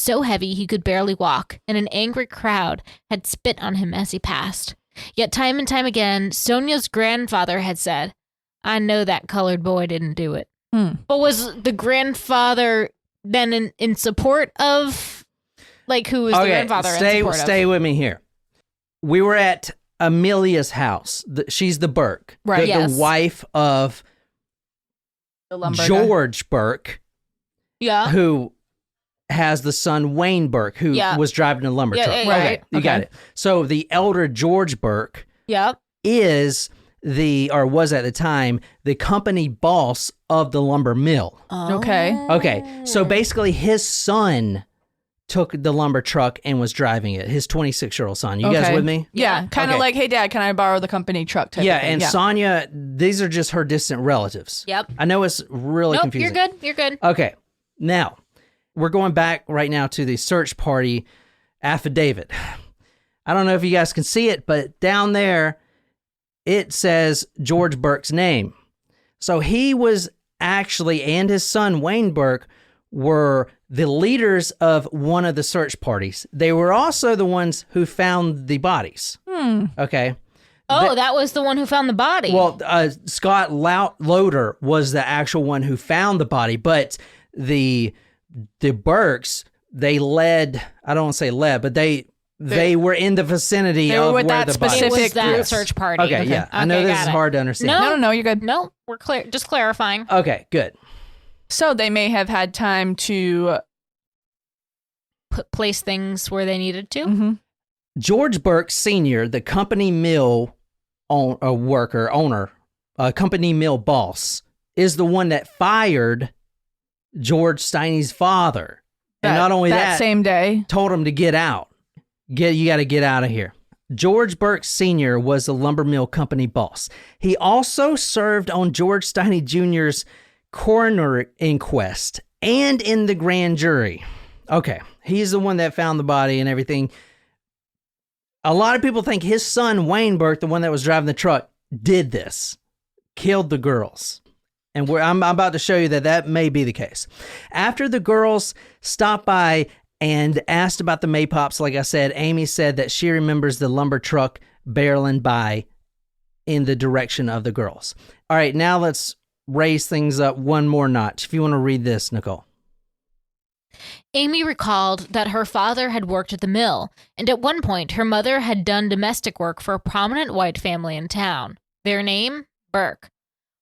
so heavy he could barely walk, and an angry crowd had spit on him as he passed. Yet time and time again, Sonia's grandfather had said, "I know that colored boy didn't do it." But was the grandfather then in support of, like, who was the grandfather in support of? Stay with me here. We were at Amelia's house. She's the Burke. Right. Yes. The wife of The lumber George Burke, Yeah. who has the son Wayne Burke, who was driving a lumber truck. yeah, Okay, right. you got it. So the elder George Burke Yep. is was at the time the company boss of the lumber mill. Okay. Okay, so basically his son took the lumber truck and was driving it. His 26-year-old son. You guys with me? Yeah. Kind of Okay. like, "Hey, Dad, can I borrow the company truck?" Type Yeah, of thing. and Sonia, these are just her distant relatives. Yep. I know it's really Nope, confusing. you're good. Okay, now we're going back right now to the search party affidavit. I don't know if you guys can see it, but down there it says George Burke's name. So he was actually, and his son Wayne Burke were the leaders of one of the search parties. They were also the ones who found the bodies. Okay. Oh, that was the one who found the body. Well, Scott Loader was the actual one who found the body, but the Burkes, they led, I don't want to say led, but they were in the vicinity They were of with where that the body it was specific that group. search party. Okay, yeah. I know this is hard to understand. No, you're good. No, we're clear. Just clarifying. Okay, good. So they may have had time to Place things where they needed to. Mm-hmm. George Burke Sr., the company mill owner, company mill boss, is the one that fired George Stinney's father. And not only that, same day. told him to get out. You got to get out of here. George Burke Sr. was the lumber mill company boss. He also served on George Stinney Jr.'s coroner inquest and in the grand jury. Okay, he's the one that found the body and everything. A lot of people think his son, Wayne Burke, the one that was driving the truck, did this, killed the girls. And I'm about to show you that may be the case. After the girls stopped by and asked about the maypops, like I said, Amy said that she remembers the lumber truck barreling by in the direction of the girls. All right, now let's raise things up one more notch. If you want to read this, Nicole. Amy recalled that her father had worked at the mill, and at one point her mother had done domestic work for a prominent white family in town. Their name? Burke.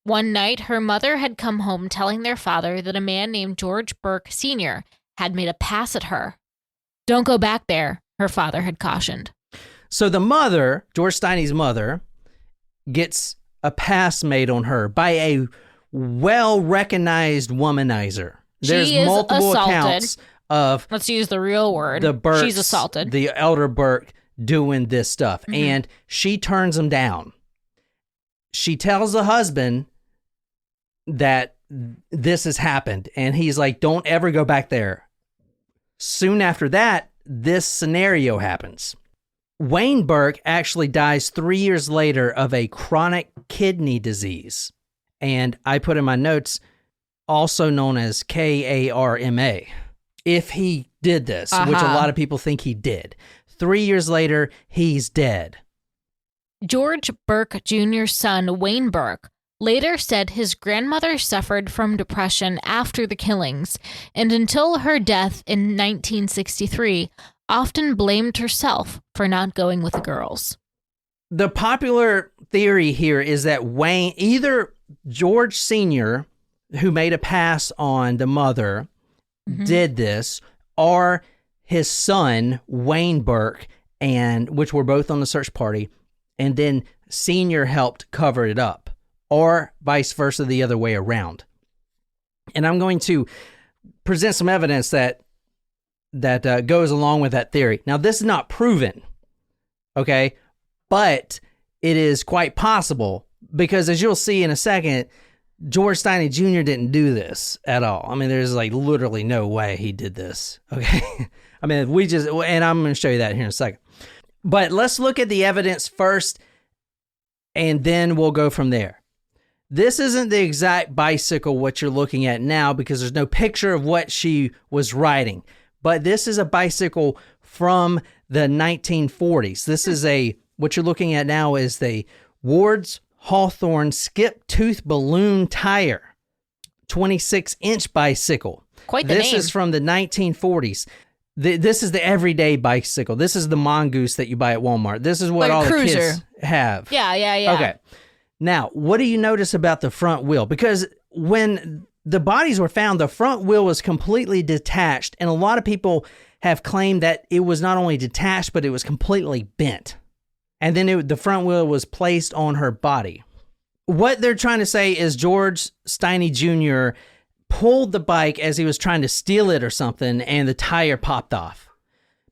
One night, her mother had come home telling their father that a man named George Burke Sr. had made a pass at her. "Don't go back there," her father had cautioned. So the mother, George Stinney's mother, gets a pass made on her by a well-recognized womanizer. There's She is multiple assaulted. accounts of Let's use the real word. the Burkes, She's assaulted. the elder Burke, doing this stuff. Mhm. And she turns him down. She tells the husband that this has happened. And he's like, don't ever go back there. Soon after that, this scenario happens. Wayne Burke actually dies 3 years later of a chronic kidney disease. And I put in my notes, also known as KARMA. If he did this, which a lot of people think he did. 3 years later, he's dead. George Burke Jr.'s son, Wayne Burke, later said his grandmother suffered from depression after the killings, and until her death in 1963, often blamed herself for not going with the girls. The popular theory here is that Wayne, either George Sr., who made a pass on the mother, did this, or his son, Wayne Burke, and which were both on the search party, and then Sr. helped cover it up, or vice versa, the other way around. And I'm going to present some evidence that goes along with that theory. Now, this is not proven, okay, but it is quite possible because, as you'll see in a second, George Stinney Jr. didn't do this at all. I mean, there's like literally no way he did this, okay? I mean, and I'm going to show you that here in a second. But let's look at the evidence first, and then we'll go from there. This isn't the exact bicycle what you're looking at now because there's no picture of what she was riding. But this is a bicycle from the 1940s. This is what you're looking at now is the Ward's Hawthorne skip tooth balloon tire, 26-inch bicycle. Quite the This name. is from the 1940s. This is the everyday bicycle. This is the mongoose that you buy at Walmart. This is what Like a all the cruiser. kids have. Yeah. Okay. Now, what do you notice about the front wheel? Because when the bodies were found, the front wheel was completely detached, and a lot of people have claimed that it was not only detached, but it was completely bent. And then the front wheel was placed on her body. What they're trying to say is George Stinney Jr. pulled the bike as he was trying to steal it or something, and the tire popped off.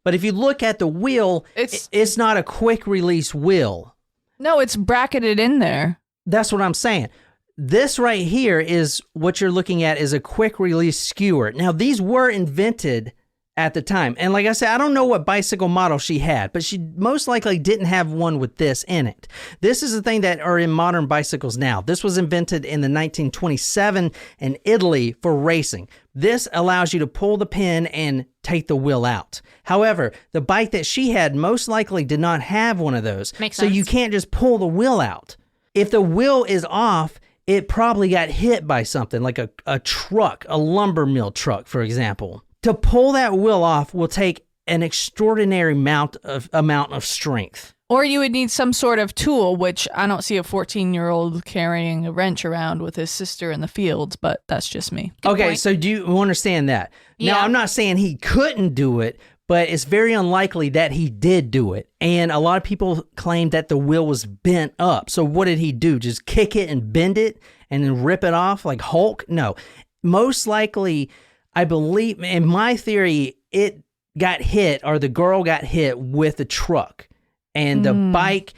But if you look at the wheel, it's not a quick release wheel. No, it's bracketed in there. That's what I'm saying. This right here is what you're looking at is a quick release skewer. Now, these were invented at the time. And like I said, I don't know what bicycle model she had, but she most likely didn't have one with this in it. This is the thing that are in modern bicycles now. This was invented in the 1927 in Italy for racing. This allows you to pull the pin and take the wheel out. However, the bike that she had most likely did not have one of those. Makes so sense. you can't just pull the wheel out. If the wheel is off, it probably got hit by something like a truck, a lumber mill truck, for example. To pull that wheel off will take an extraordinary amount of strength. Or you would need some sort of tool, which I don't see a 14-year-old carrying a wrench around with his sister in the fields, but that's just me. Good Okay, point. so do you understand that? Now, Yeah. I'm not saying he couldn't do it, but it's very unlikely that he did do it. And a lot of people claim that the wheel was bent up. So what did he do? Just kick it and bend it and then rip it off like Hulk? No. Most likely, I believe, in my theory, it got hit, or the girl got hit with a truck. And the bike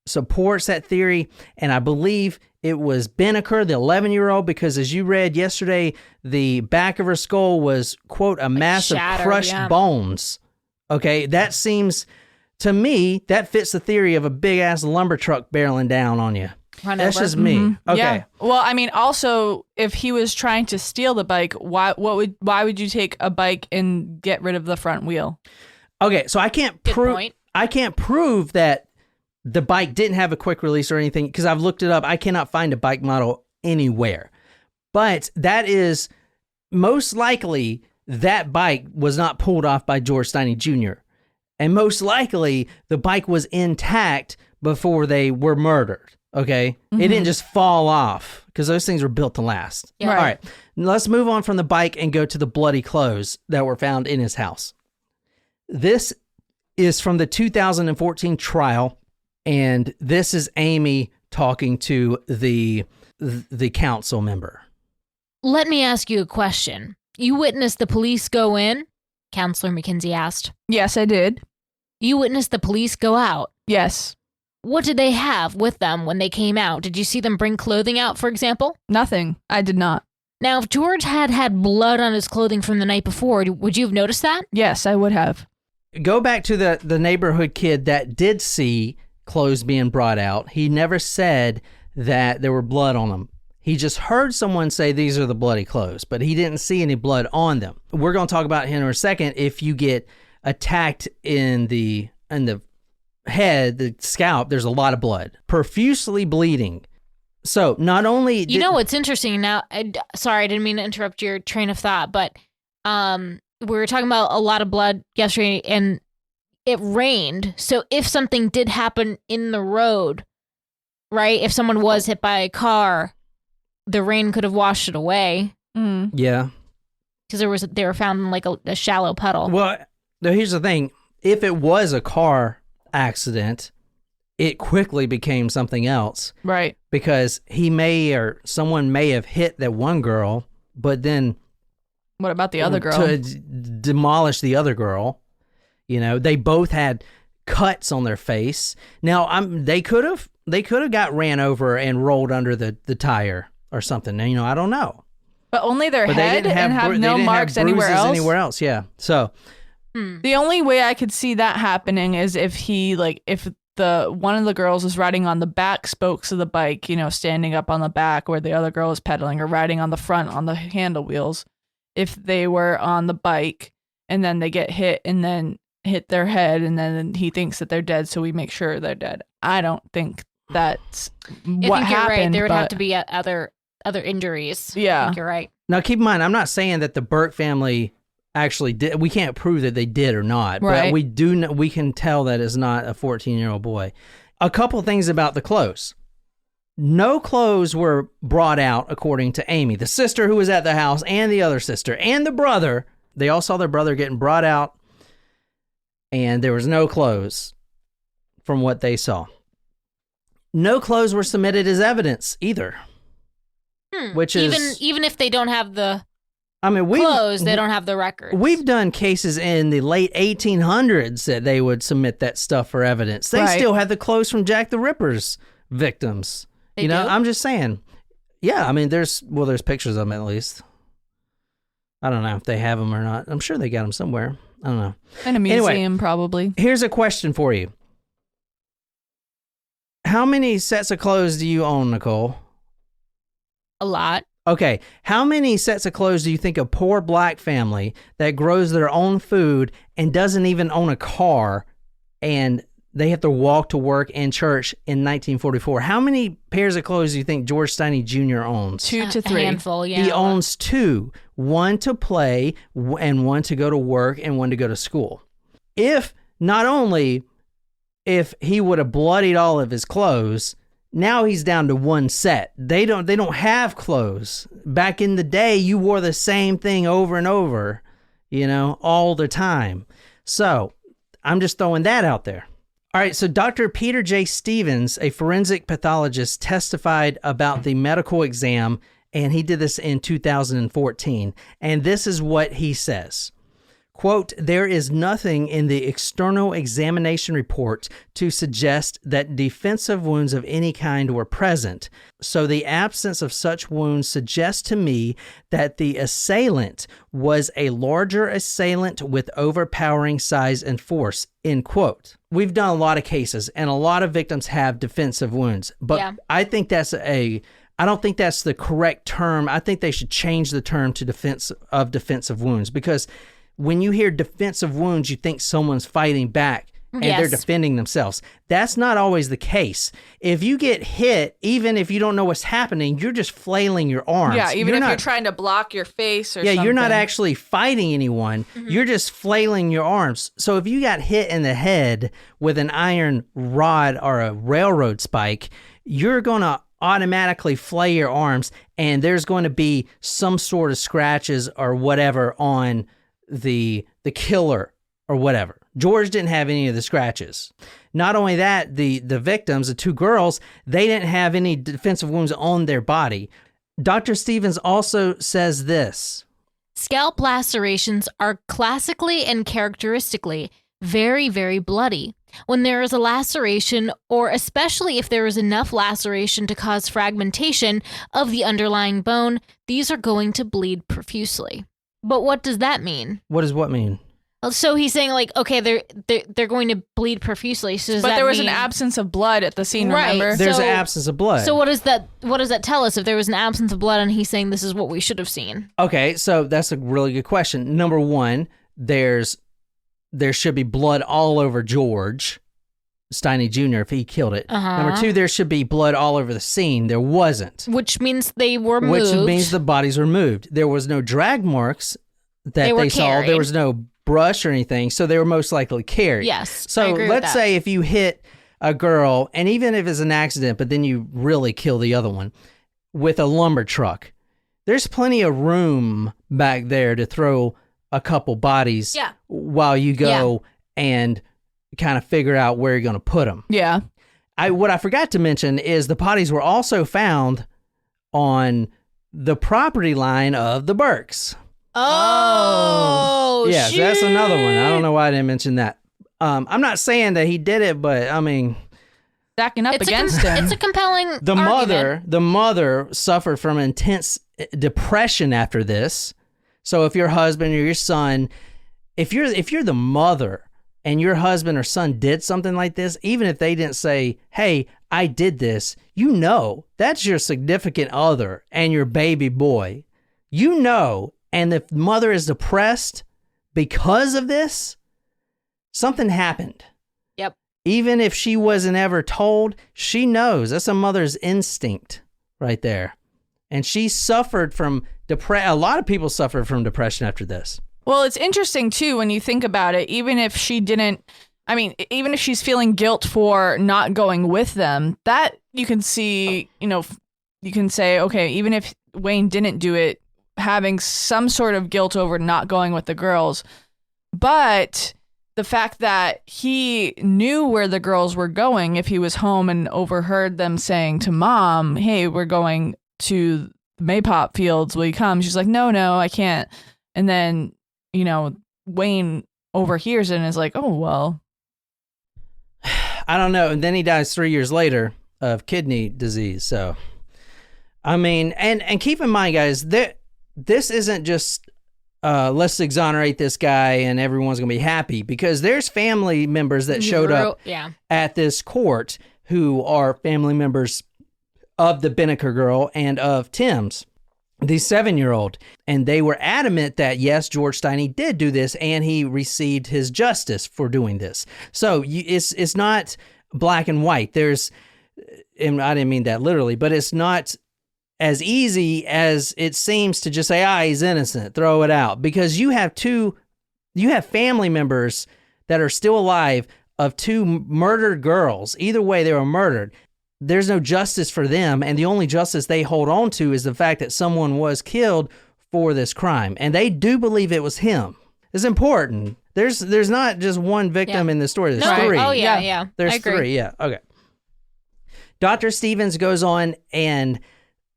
supports that theory. And I believe it was Binnicker, the 11-year-old, because as you read yesterday, the back of her skull was, quote, a mass of shattered, crushed yeah. bones. Okay, that seems, to me, that fits the theory of a big-ass lumber truck barreling down on you. Run That's over. just me. Okay. Yeah. Well, I mean, also, if he was trying to steal the bike, why would you take a bike and get rid of the front wheel? Okay, so I can't Good prove point. I can't prove that the bike didn't have a quick release or anything because I've looked it up. I cannot find a bike model anywhere. But that is most likely that bike was not pulled off by George Stinney Jr. And most likely the bike was intact before they were murdered. Okay? It didn't just fall off because those things were built to last. Yeah. Right. All right. Let's move on from the bike and go to the bloody clothes that were found in his house. This is from the 2014 trial, and this is Amy talking to the council member. Let me ask you a question. You witnessed the police go in? Counselor McKenzie asked. Yes, I did. You witnessed the police go out? Yes. What did they have with them when they came out? Did you see them bring clothing out, for example? Nothing. I did not. Now, if George had blood on his clothing from the night before, would you have noticed that? Yes, I would have. Go back to the neighborhood kid that did see clothes being brought out. He never said that there were blood on them. He just heard someone say these are the bloody clothes, but he didn't see any blood on them. We're going to talk about him in a second. If you get attacked in the head, the scalp, there's a lot of blood, profusely bleeding. So not only you know what's interesting now, sorry, I didn't mean to interrupt your train of thought, but we were talking about a lot of blood yesterday and it rained. So if something did happen in the road, right, if someone was hit by a car, the rain could have washed it away. Yeah. Because they were found in like a shallow puddle. Well, here's the thing. If it was a car accident, it quickly became something else. Right. Because someone may have hit that one girl, but then What about the other girl? to demolish the other girl. You know, they both had cuts on their face. Now, they could have got ran over and rolled under the tire or something. You know, I don't know. But only their But head and have no marks anywhere else? Anywhere else, yeah. So The only way I could see that happening is if one of the girls was riding on the back spokes of the bike, you know, standing up on the back where the other girl is pedaling, or riding on the front on the handle wheels. If they were on the bike and then they get hit and then hit their head and then he thinks that they're dead, so we make sure they're dead. I don't think that's what happened. You're right. There would have to be other injuries. Yeah. I think you're right. now keep in mind, I'm not saying that the Burke family actually did. We can't prove that they did or not, Right. but we do know, we can tell that it's not a 14-year-old boy. A couple things about the clothes. No clothes were brought out, according to Amy, the sister who was at the house, and the other sister, and the brother. They all saw their brother getting brought out, and there was no clothes from what they saw. No clothes were submitted as evidence either, which is... Even if they don't have the we clothes, they don't have the records. We've done cases in the late 1800s that they would submit that stuff for evidence. They Right. still have the clothes from Jack the Ripper's victims. They do? I'm just saying. Yeah, I mean, there's pictures of them at least. I don't know if they have them or not. I'm sure they got them somewhere. I don't know. In a museum, Anyway, probably. Here's a question for you. How many sets of clothes do you own, Nicole? A lot. Okay, how many sets of clothes do you think a poor black family that grows their own food and doesn't even own a car, and they have to walk to work and church in 1944? How many pairs of clothes do you think George Stinney Jr. owns? 2 to A 3. handful, yeah. He owns 2, one to play and one to go to work and one to go to school. If he would have bloodied all of his clothes, now he's down to 1 set. They don't have clothes. Back in the day, you wore the same thing over and over, all the time. So I'm just throwing that out there. All right, so Dr. Peter J. Stevens, a forensic pathologist, testified about the medical exam, and he did this in 2014. And this is what he says. Quote, "There is nothing in the external examination report to suggest that defensive wounds of any kind were present. So the absence of such wounds suggests to me that the assailant was a larger assailant with overpowering size and force," end quote. We've done a lot of cases, and a lot of victims have defensive wounds, but Yeah. I don't think that's the correct term. I think they should change the term to defensive wounds, because when you hear defensive wounds, you think someone's fighting back and they're defending themselves. That's not always the case. If you get hit, even if you don't know what's happening, you're just flailing your arms. Yeah, even if you're trying to block your face or something. Yeah, you're not actually fighting anyone. You're just flailing your arms. So if you got hit in the head with an iron rod or a railroad spike, you're going to automatically flay your arms, and there's going to be some sort of scratches or whatever on the killer or whatever. George didn't have any of the scratches. Not only that, the victims, the two girls, they didn't have any defensive wounds on their body. Dr. Stevens also says this. Scalp lacerations are classically and characteristically very, very bloody. When there is a laceration, or especially if there is enough laceration to cause fragmentation of the underlying bone, these are going to bleed profusely. But what does that mean? What does what mean? So he's saying, like, okay, they're going to bleed profusely. So but there was an absence of blood at the scene, remember? There's an absence of blood. So what does that tell us if there was an absence of blood and he's saying this is what we should have seen? Okay, so that's a really good question. Number one, there should be blood all over George Stinney Jr. if he killed it. Number two, there should be blood all over the scene. There wasn't. Which means they were moved. Which means the bodies were moved. There was no drag marks that they saw. There was no brush or anything, so they were most likely carried. Yes. So let's say if you hit a girl, and even if it's an accident, but then you really kill the other one with a lumber truck, there's plenty of room back there to throw a couple bodies while you go and kind of figure out where you're going to put them. Yeah. What I forgot to mention is the bodies were also found on the property line of the Burkes. Oh, yes, that's another one. I don't know why I didn't mention that. I'm not saying that he did it, but I mean, stacking up against him. It's a compelling argument. The mother suffered from intense depression after this. So if your husband or your son, if you're the mother and your husband or son did something like this, even if they didn't say, "Hey, I did this," you know that's your significant other and your baby boy. You know. And if mother is depressed because of this, something happened. Yep. Even if she wasn't ever told, she knows. That's a mother's instinct right there. And she suffered from depression. A lot of people suffered from depression after this. Well, it's interesting, too, when you think about it, even if even if she's feeling guilt for not going with them, that you can see, you can say, okay, even if Wayne didn't do it, having some sort of guilt over not going with the girls, but the fact that he knew where the girls were going, if he was home and overheard them saying to mom, "Hey, we're going to the maypop fields, will you come?" She's like, no, I can't. And then, Wayne overhears it and is like, oh, well. I don't know. And then he dies 3 years later of kidney disease. So, I mean, and keep in mind, guys, this isn't just let's exonerate this guy and everyone's going to be happy, because there's family members that showed up at this court who are family members of the Binnicker girl and of Tim's, the 7-year-old. And they were adamant that, yes, George Stinney did do this and he received his justice for doing this. So it's not black and white. And I didn't mean that literally, but it's not as easy as it seems to just say, he's innocent, throw it out. Because you have family members that are still alive of two murdered girls. Either way, they were murdered. There's no justice for them, and the only justice they hold on to is the fact that someone was killed for this crime. And they do believe it was him. It's important. There's not just one victim in the story. There's three. Oh, yeah. There's three, yeah. Okay. Dr. Stevens goes on and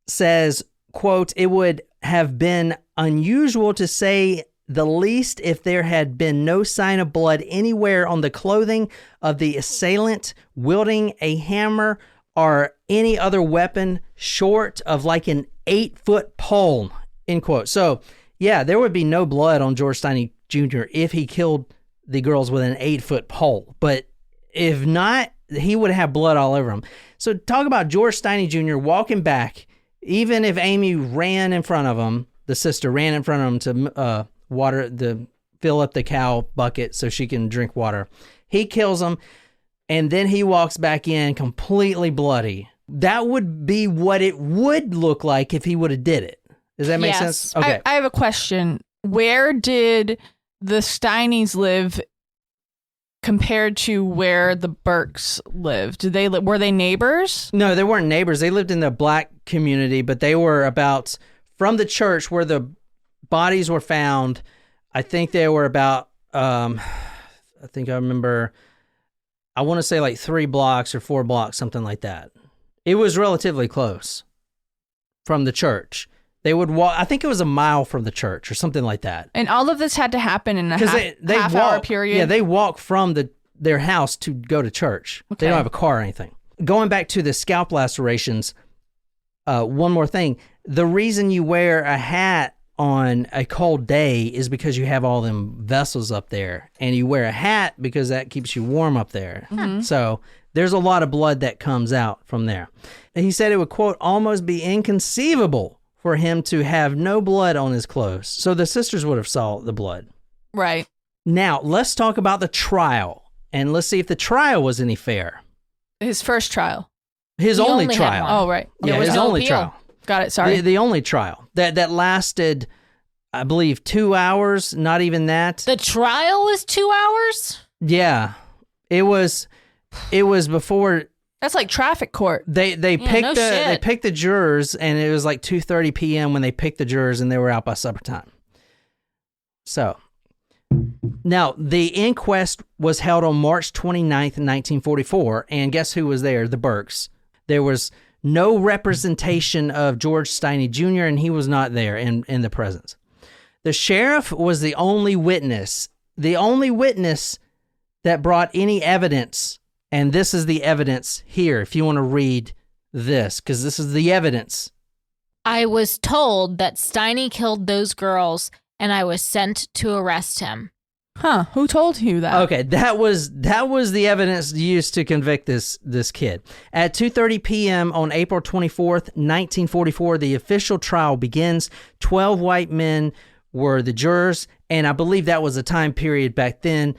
says, quote, "It would have been unusual to say the least if there had been no sign of blood anywhere on the clothing of the assailant wielding a hammer or any other weapon short of like an 8-foot pole," end quote. So, yeah, there would be no blood on George Stinney Jr. if he killed the girls with an 8-foot pole. But if not, he would have blood all over him. So talk about George Stinney Jr. walking back. Even if Amy ran in front of him, the sister ran in front of him to water the fill up the cow bucket so she can drink water. He kills him, and then he walks back in completely bloody. That would be what it would look like if he would have did it. Does that make sense? Okay. I have a question. Where did the Steinies live compared to where the Burkes lived? Were they neighbors? No, they weren't neighbors. They lived in the black community, but they were about, from the church where the bodies were found, I think they were about, I want to say like 3 blocks or 4 blocks, something like that. It was relatively close from the church. They would walk, I think it was a mile from the church or something like that. And all of this had to happen in a half-hour period? Yeah, they walk from their house to go to church. Okay. They don't have a car or anything. Going back to the scalp lacerations, one more thing. The reason you wear a hat on a cold day is because you have all them vessels up there. And you wear a hat because that keeps you warm up there. Mm-hmm. So there's a lot of blood that comes out from there. And he said it would, quote, almost be inconceivable for him to have no blood on his clothes. So the sisters would have saw the blood. Right. Now, let's talk about the trial. And let's see if the trial was any fair. His first trial. His only trial. Oh, right. Yeah, his only trial. Got it, sorry. The only trial. That lasted, I believe, 2 hours, not even that. The trial was 2 hours? Yeah. It was before... That's like traffic court. They picked the jurors, and it was like 2:30 p.m. when they picked the jurors, and they were out by supper time. So, now the inquest was held on March 29th, 1944, and guess who was there? The Burkes. There was no representation of George Stinney Jr., and he was not there in the presence. The sheriff was the only witness that brought any evidence. And this is the evidence here, if you want to read this, because this is the evidence. I was told that Stinney killed those girls, and I was sent to arrest him. Huh? Who told you that? Okay, that was the evidence used to convict this kid. At 2:30 p.m. on April 24th, 1944, the official trial begins. 12 white men were the jurors, and I believe that was a time period back then.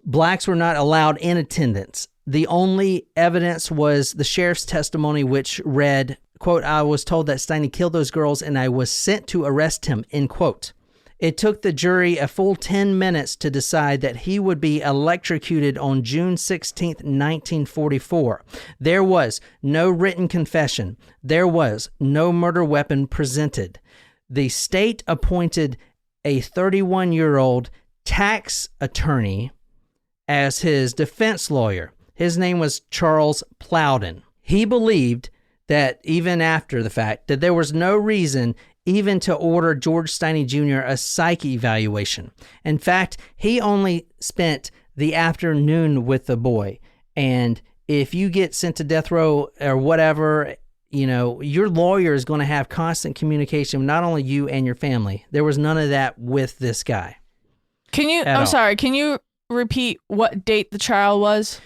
Blacks were not allowed in attendance. The only evidence was the sheriff's testimony, which read, quote, I was told that Stinney killed those girls and I was sent to arrest him, end quote. It took the jury a full 10 minutes to decide that he would be electrocuted on June 16th, 1944. There was no written confession. There was no murder weapon presented. The state appointed a 31-year-old tax attorney as his defense lawyer. His name was Charles Plowden. He believed that even after the fact that there was no reason even to order George Stinney Jr. a psych evaluation. In fact, he only spent the afternoon with the boy. And if you get sent to death row or whatever, your lawyer is going to have constant communication, not only you and your family. There was none of that with this guy. Can you repeat what date the trial was?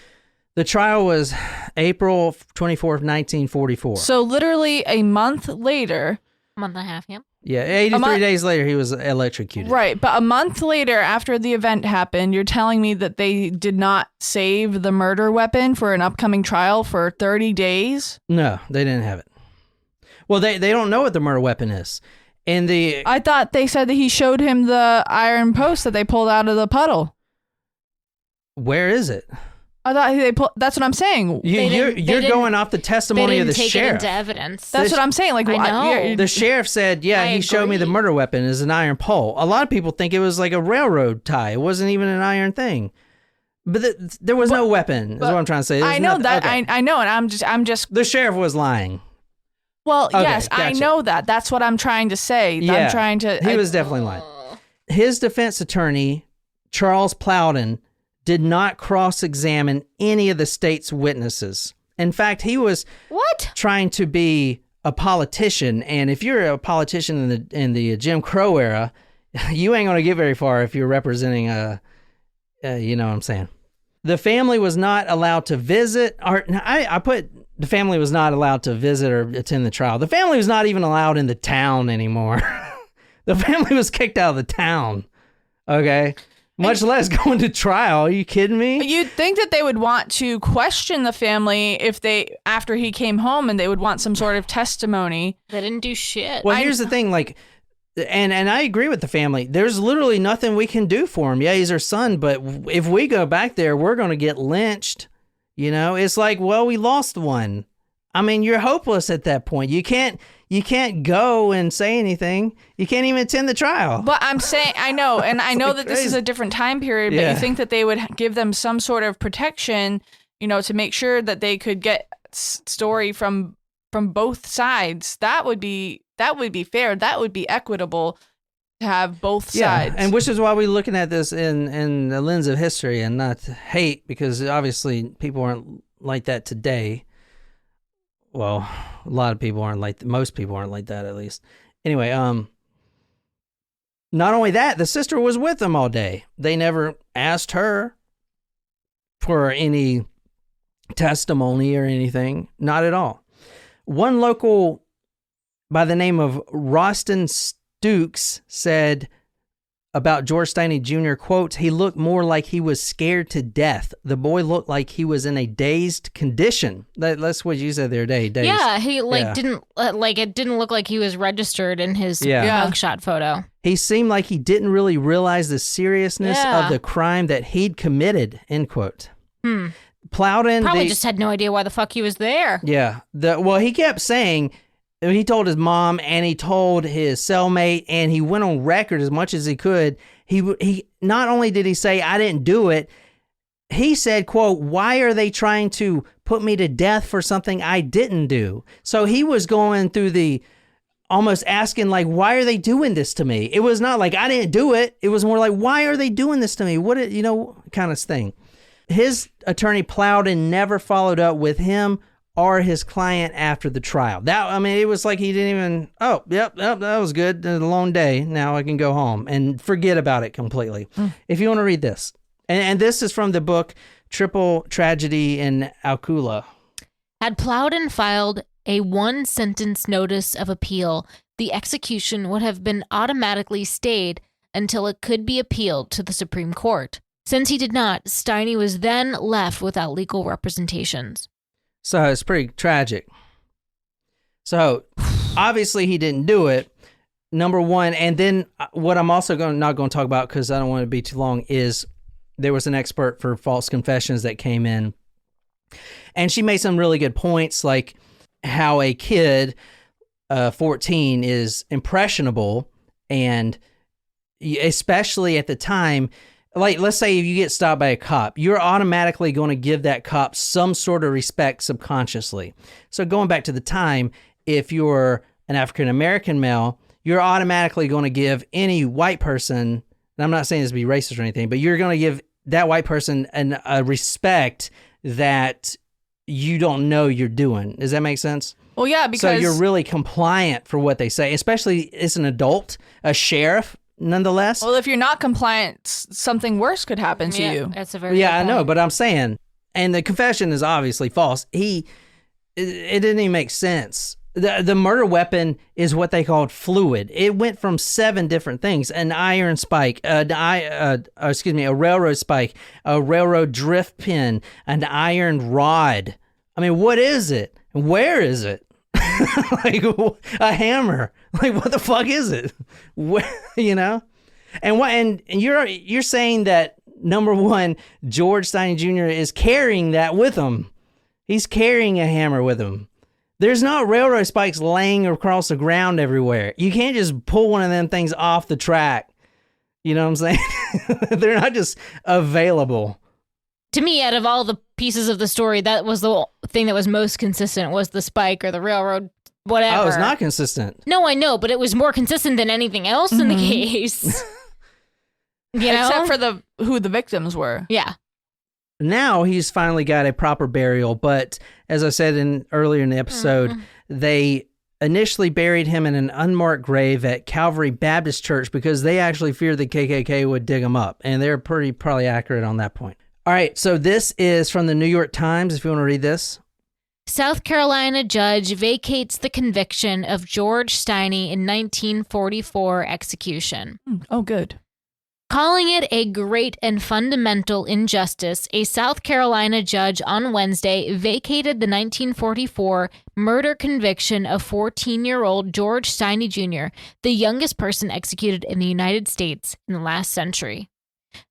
The trial was April 24th, 1944. So literally a month later. A month and a half, yeah. Yeah, 83 days later he was electrocuted. Right, but a month later after the event happened, you're telling me that they did not save the murder weapon for an upcoming trial for 30 days? No, they didn't have it. Well, they don't know what the murder weapon is. I thought they said that he showed him the iron post that they pulled out of the puddle. Where is it? I thought that's what I'm saying. You're going off the testimony of the sheriff. They didn't take it into evidence. That's what I'm saying. Like, I know. The sheriff said, he showed me the murder weapon is an iron pole. A lot of people think it was like a railroad tie. It wasn't even an iron thing. But there was no weapon, is what I'm trying to say. I know that. Okay. I know, and I'm just... The sheriff was lying. Well, okay, yes, gotcha. I know that. That's what I'm trying to say. Yeah, he was definitely lying. His defense attorney, Charles Plowden, did not cross-examine any of the state's witnesses. In fact, he was trying to be a politician, and if you're a politician in the Jim Crow era, you ain't going to get very far if you're representing you know what I'm saying. The family was not allowed to visit, the family was not allowed to visit or attend the trial. The family was not even allowed in the town anymore. The family was kicked out of the town. Okay. Much less going to trial. Are you kidding me? You'd think that they would want to question the family after he came home, and they would want some sort of testimony. They didn't do shit. Well, here's the thing, like, and I agree with the family. There's literally nothing we can do for him. Yeah, he's our son, but if we go back there, we're going to get lynched. You know, it's like, well, we lost one. I mean, you're hopeless at that point. You can't go and say anything. You can't even attend the trial. But I'm saying, I know, and I know that this is a different time period, but you think that they would give them some sort of protection, you know, to make sure that they could get story from both sides. That would be fair. That would be equitable to have both sides. And which is why we're looking at this in the lens of history and not hate, because obviously people aren't like that today. Well, a lot of people aren't like, most people aren't like that, at least. Anyway, not only that, the sister was with them all day. They never asked her for any testimony or anything. Not at all. One local by the name of Roston Stooks said about George Stinney Jr., quote, "He looked more like he was scared to death. The boy looked like he was in a dazed condition." That's what you said the other day, dazed. Yeah, he didn't it didn't look like he was registered in his mugshot photo. He seemed like he didn't really realize the seriousness of the crime that he'd committed, end quote. Plowden probably just had no idea why the fuck he was there. Yeah. Well, he kept saying, he told his mom and he told his cellmate, and he went on record as much as he could. He not only did he say, "I didn't do it," he said, quote, "Why are they trying to put me to death for something I didn't do?" So he was going through almost asking, like, why are they doing this to me? It was not like, I didn't do it. It was more like, why are they doing this to me? Kind of thing. His attorney Plowden never followed up with him or his client after the trial. It was like he didn't even, that was good. A long day. Now I can go home and forget about it completely. If you want to read this. And this is from the book Triple Tragedy in Alcula. Had Plowden filed a one-sentence notice of appeal, the execution would have been automatically stayed until it could be appealed to the Supreme Court. Since he did not, Stinney was then left without legal representations. So it's pretty tragic. So obviously he didn't do it, number one. And then what I'm also not going to talk about, because I don't want to be too long, is there was an expert for false confessions that came in. And she made some really good points, like how a kid, 14, is impressionable. And especially at the time, like, let's say if you get stopped by a cop, you're automatically going to give that cop some sort of respect subconsciously. So going back to the time, if you're an African-American male, you're automatically going to give any white person, and I'm not saying this to be racist or anything, but you're going to give that white person a respect that you don't know you're doing. Does that make sense? Well, yeah, because... So you're really compliant for what they say, especially as an adult, a sheriff, nonetheless. Well, if you're not compliant, something worse could happen to you. That's a very good point. I know, but I'm saying, and the confession is obviously false. It didn't even make sense. The murder weapon is what they called fluid. It went from 7 different things: an iron spike, a railroad spike, a railroad drift pin, an iron rod. I mean, what is it? Where is it? Like a hammer. Like, what the fuck is it? You know? And you're saying that, number one, George Stinney Jr. is carrying that with him. He's carrying a hammer with him. There's not railroad spikes laying across the ground everywhere. You can't just pull one of them things off the track. You know what I'm saying? They're not just available. To me, out of all the pieces of the story, that was the thing that was most consistent, was the spike or the railroad, whatever. Oh, it's not consistent. No, I know, but it was more consistent than anything else in the case. Except for who the victims were. Yeah. Now he's finally got a proper burial, but as I said earlier in the episode, they initially buried him in an unmarked grave at Calvary Baptist Church because they actually feared the KKK would dig him up, and they're probably accurate on that point. All right, so this is from the New York Times, if you want to read this. South Carolina judge vacates the conviction of George Stinney in 1944 execution. Oh, good. Calling it a great and fundamental injustice, a South Carolina judge on Wednesday vacated the 1944 murder conviction of 14-year-old George Stinney Jr., the youngest person executed in the United States in the last century.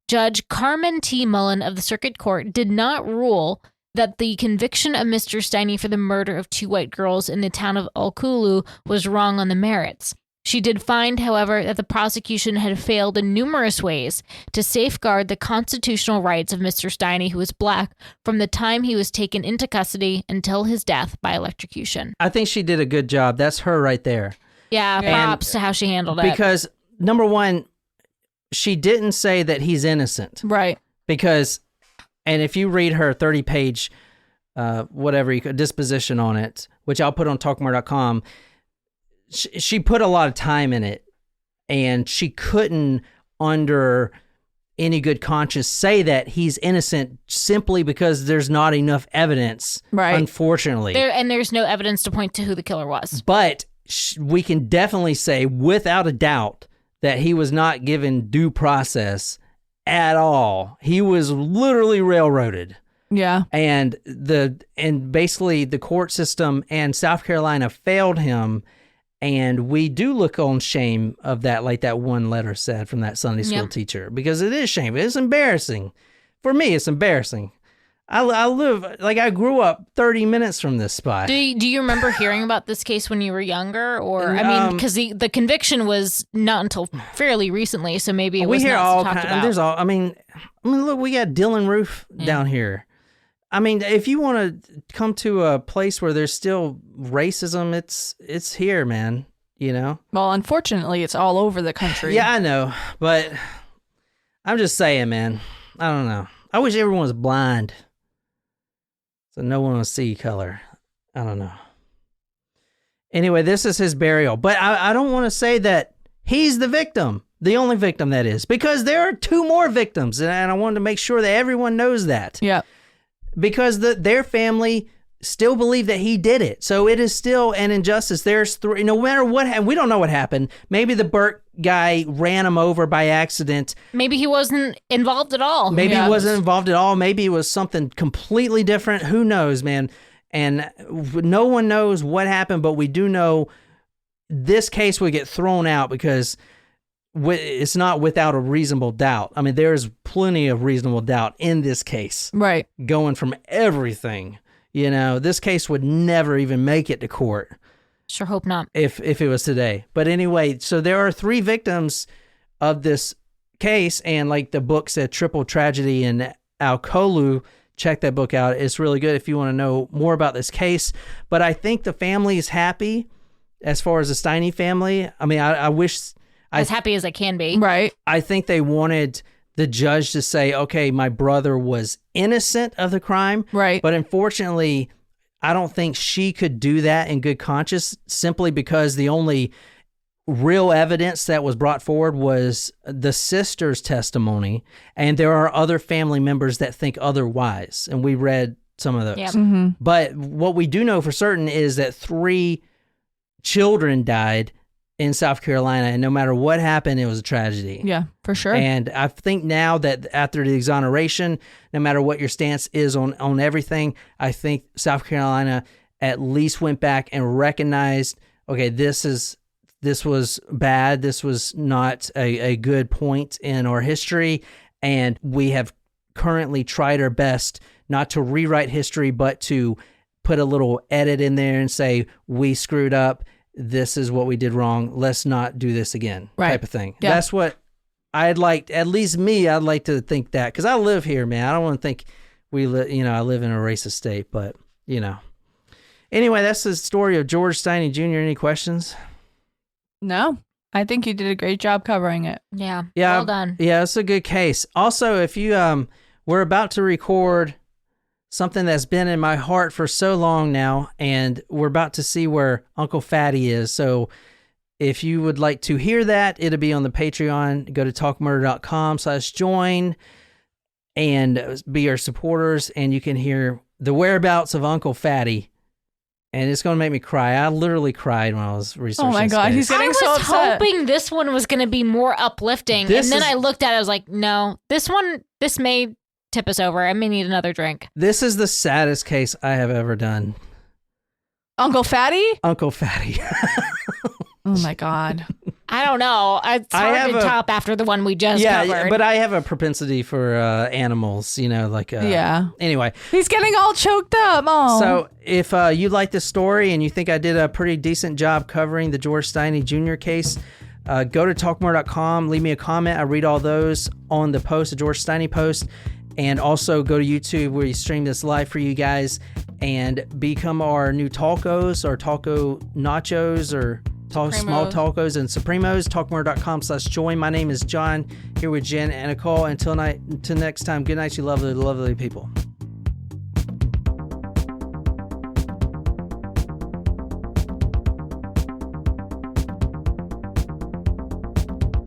Judge Carmen T. Mullen of the Circuit Court did not rule that the conviction of Mr. Stinney for the murder of 2 white girls in the town of Alculu was wrong on the merits. She did find, however, that the prosecution had failed in numerous ways to safeguard the constitutional rights of Mr. Stinney, who was black, from the time he was taken into custody until his death by electrocution. I think she did a good job. That's her right there. Yeah, props to how she handled it. Because, number one, she didn't say that he's innocent. Right. Because, and if you read her 30-page, disposition on it, which I'll put on talkmore.com, she put a lot of time in it, and she couldn't, under any good conscience, say that he's innocent simply because there's not enough evidence, right? Unfortunately. There's no evidence to point to who the killer was. But we can definitely say, without a doubt, that he was not given due process at all. He was literally railroaded. Yeah. And basically the court system and South Carolina failed him. And we do look on shame of that, like that one letter said from that Sunday school teacher, because it is shame. It's embarrassing. For me, it's embarrassing. I grew up 30 minutes from this spot. Do you remember hearing about this case when you were younger? Or, because the conviction was not until fairly recently, so maybe it was not talked about. There's all, look, we got Dylan Roof down here. If you want to come to a place where there's still racism, it's here, man, you know? Well, unfortunately, it's all over the country. Yeah, I know, but I'm just saying, man, I don't know. I wish everyone was blind so no one will see color. I don't know. Anyway, this is his burial, but I don't want to say that he's the victim, the only victim that is, because there are 2 more victims, and I wanted to make sure that everyone knows that. Yeah. Because their family still believe that he did it. So it is still an injustice. There's 3, no matter what happened, we don't know what happened. Maybe the Burke guy ran him over by accident. Maybe he wasn't involved at all. Maybe he wasn't involved at all. Maybe it was something completely different. Who knows, man? And no one knows what happened, but we do know this case would get thrown out because it's not without a reasonable doubt. There's plenty of reasonable doubt in this case. Right. Going from everything. This case would never even make it to court. Sure hope not. If it was today. But anyway, so there are 3 victims of this case, and like the book said, Triple Tragedy in Alcolu. Check that book out. It's really good if you want to know more about this case. But I think the family is happy as far as the Stinney family. I wish... As happy as I can be. Right. I think they wanted the judge to say, okay, my brother was innocent of the crime. Right. But unfortunately, I don't think she could do that in good conscience, simply because the only real evidence that was brought forward was the sister's testimony. And there are other family members that think otherwise. And we read some of those. Yep. Mm-hmm. But what we do know for certain is that 3 children died in South Carolina, and no matter what happened, it was a tragedy. Yeah, for sure. And I think now that after the exoneration, no matter what your stance is on everything, I think South Carolina at least went back and recognized, okay, this was bad. This was not a good point in our history, and we have currently tried our best not to rewrite history, but to put a little edit in there and say, we screwed up. This is what we did wrong. Let's not do this again, type of thing. Yeah. That's what I'd like, at least me, I'd like to think that, because I live here, man. I don't want to think I live in a racist state, but, Anyway, that's the story of George Stinney Jr. Any questions? No, I think you did a great job covering it. Yeah, well done. Yeah, it's a good case. Also, if you, we're about to record something that's been in my heart for so long now, and we're about to see where Uncle Fatty is. So if you would like to hear that, it'll be on the Patreon. Go to talkmurder.com/join and be our supporters, and you can hear the whereabouts of Uncle Fatty And it's going to make me cry. I literally cried when I was researching Oh my this God, case. he's getting I was so upset. hoping this one was going to be more uplifting. This and then is- I looked at it, I was like, no, this may tip us over. I may need another drink. This is the saddest case I have ever done. Uncle Fatty? Uncle Fatty. Oh my God. I don't know. It's I hard have to a- top after the one we just yeah, covered. but I have a propensity for animals, like... Yeah. Anyway, He's getting all choked up. Oh. so if you like this story and you think I did a pretty decent job covering the George Stinney Jr. case, go to talkmore.com, leave me a comment. I read all those on the post, the George Stinney post, and also go to YouTube where you stream this live for you guys and become our new talkos or taco nachos or small tacos and Supremos. Talkmore.com/join. My name is John, here with Jen and Nicole. Until next time, good night, you lovely, lovely people.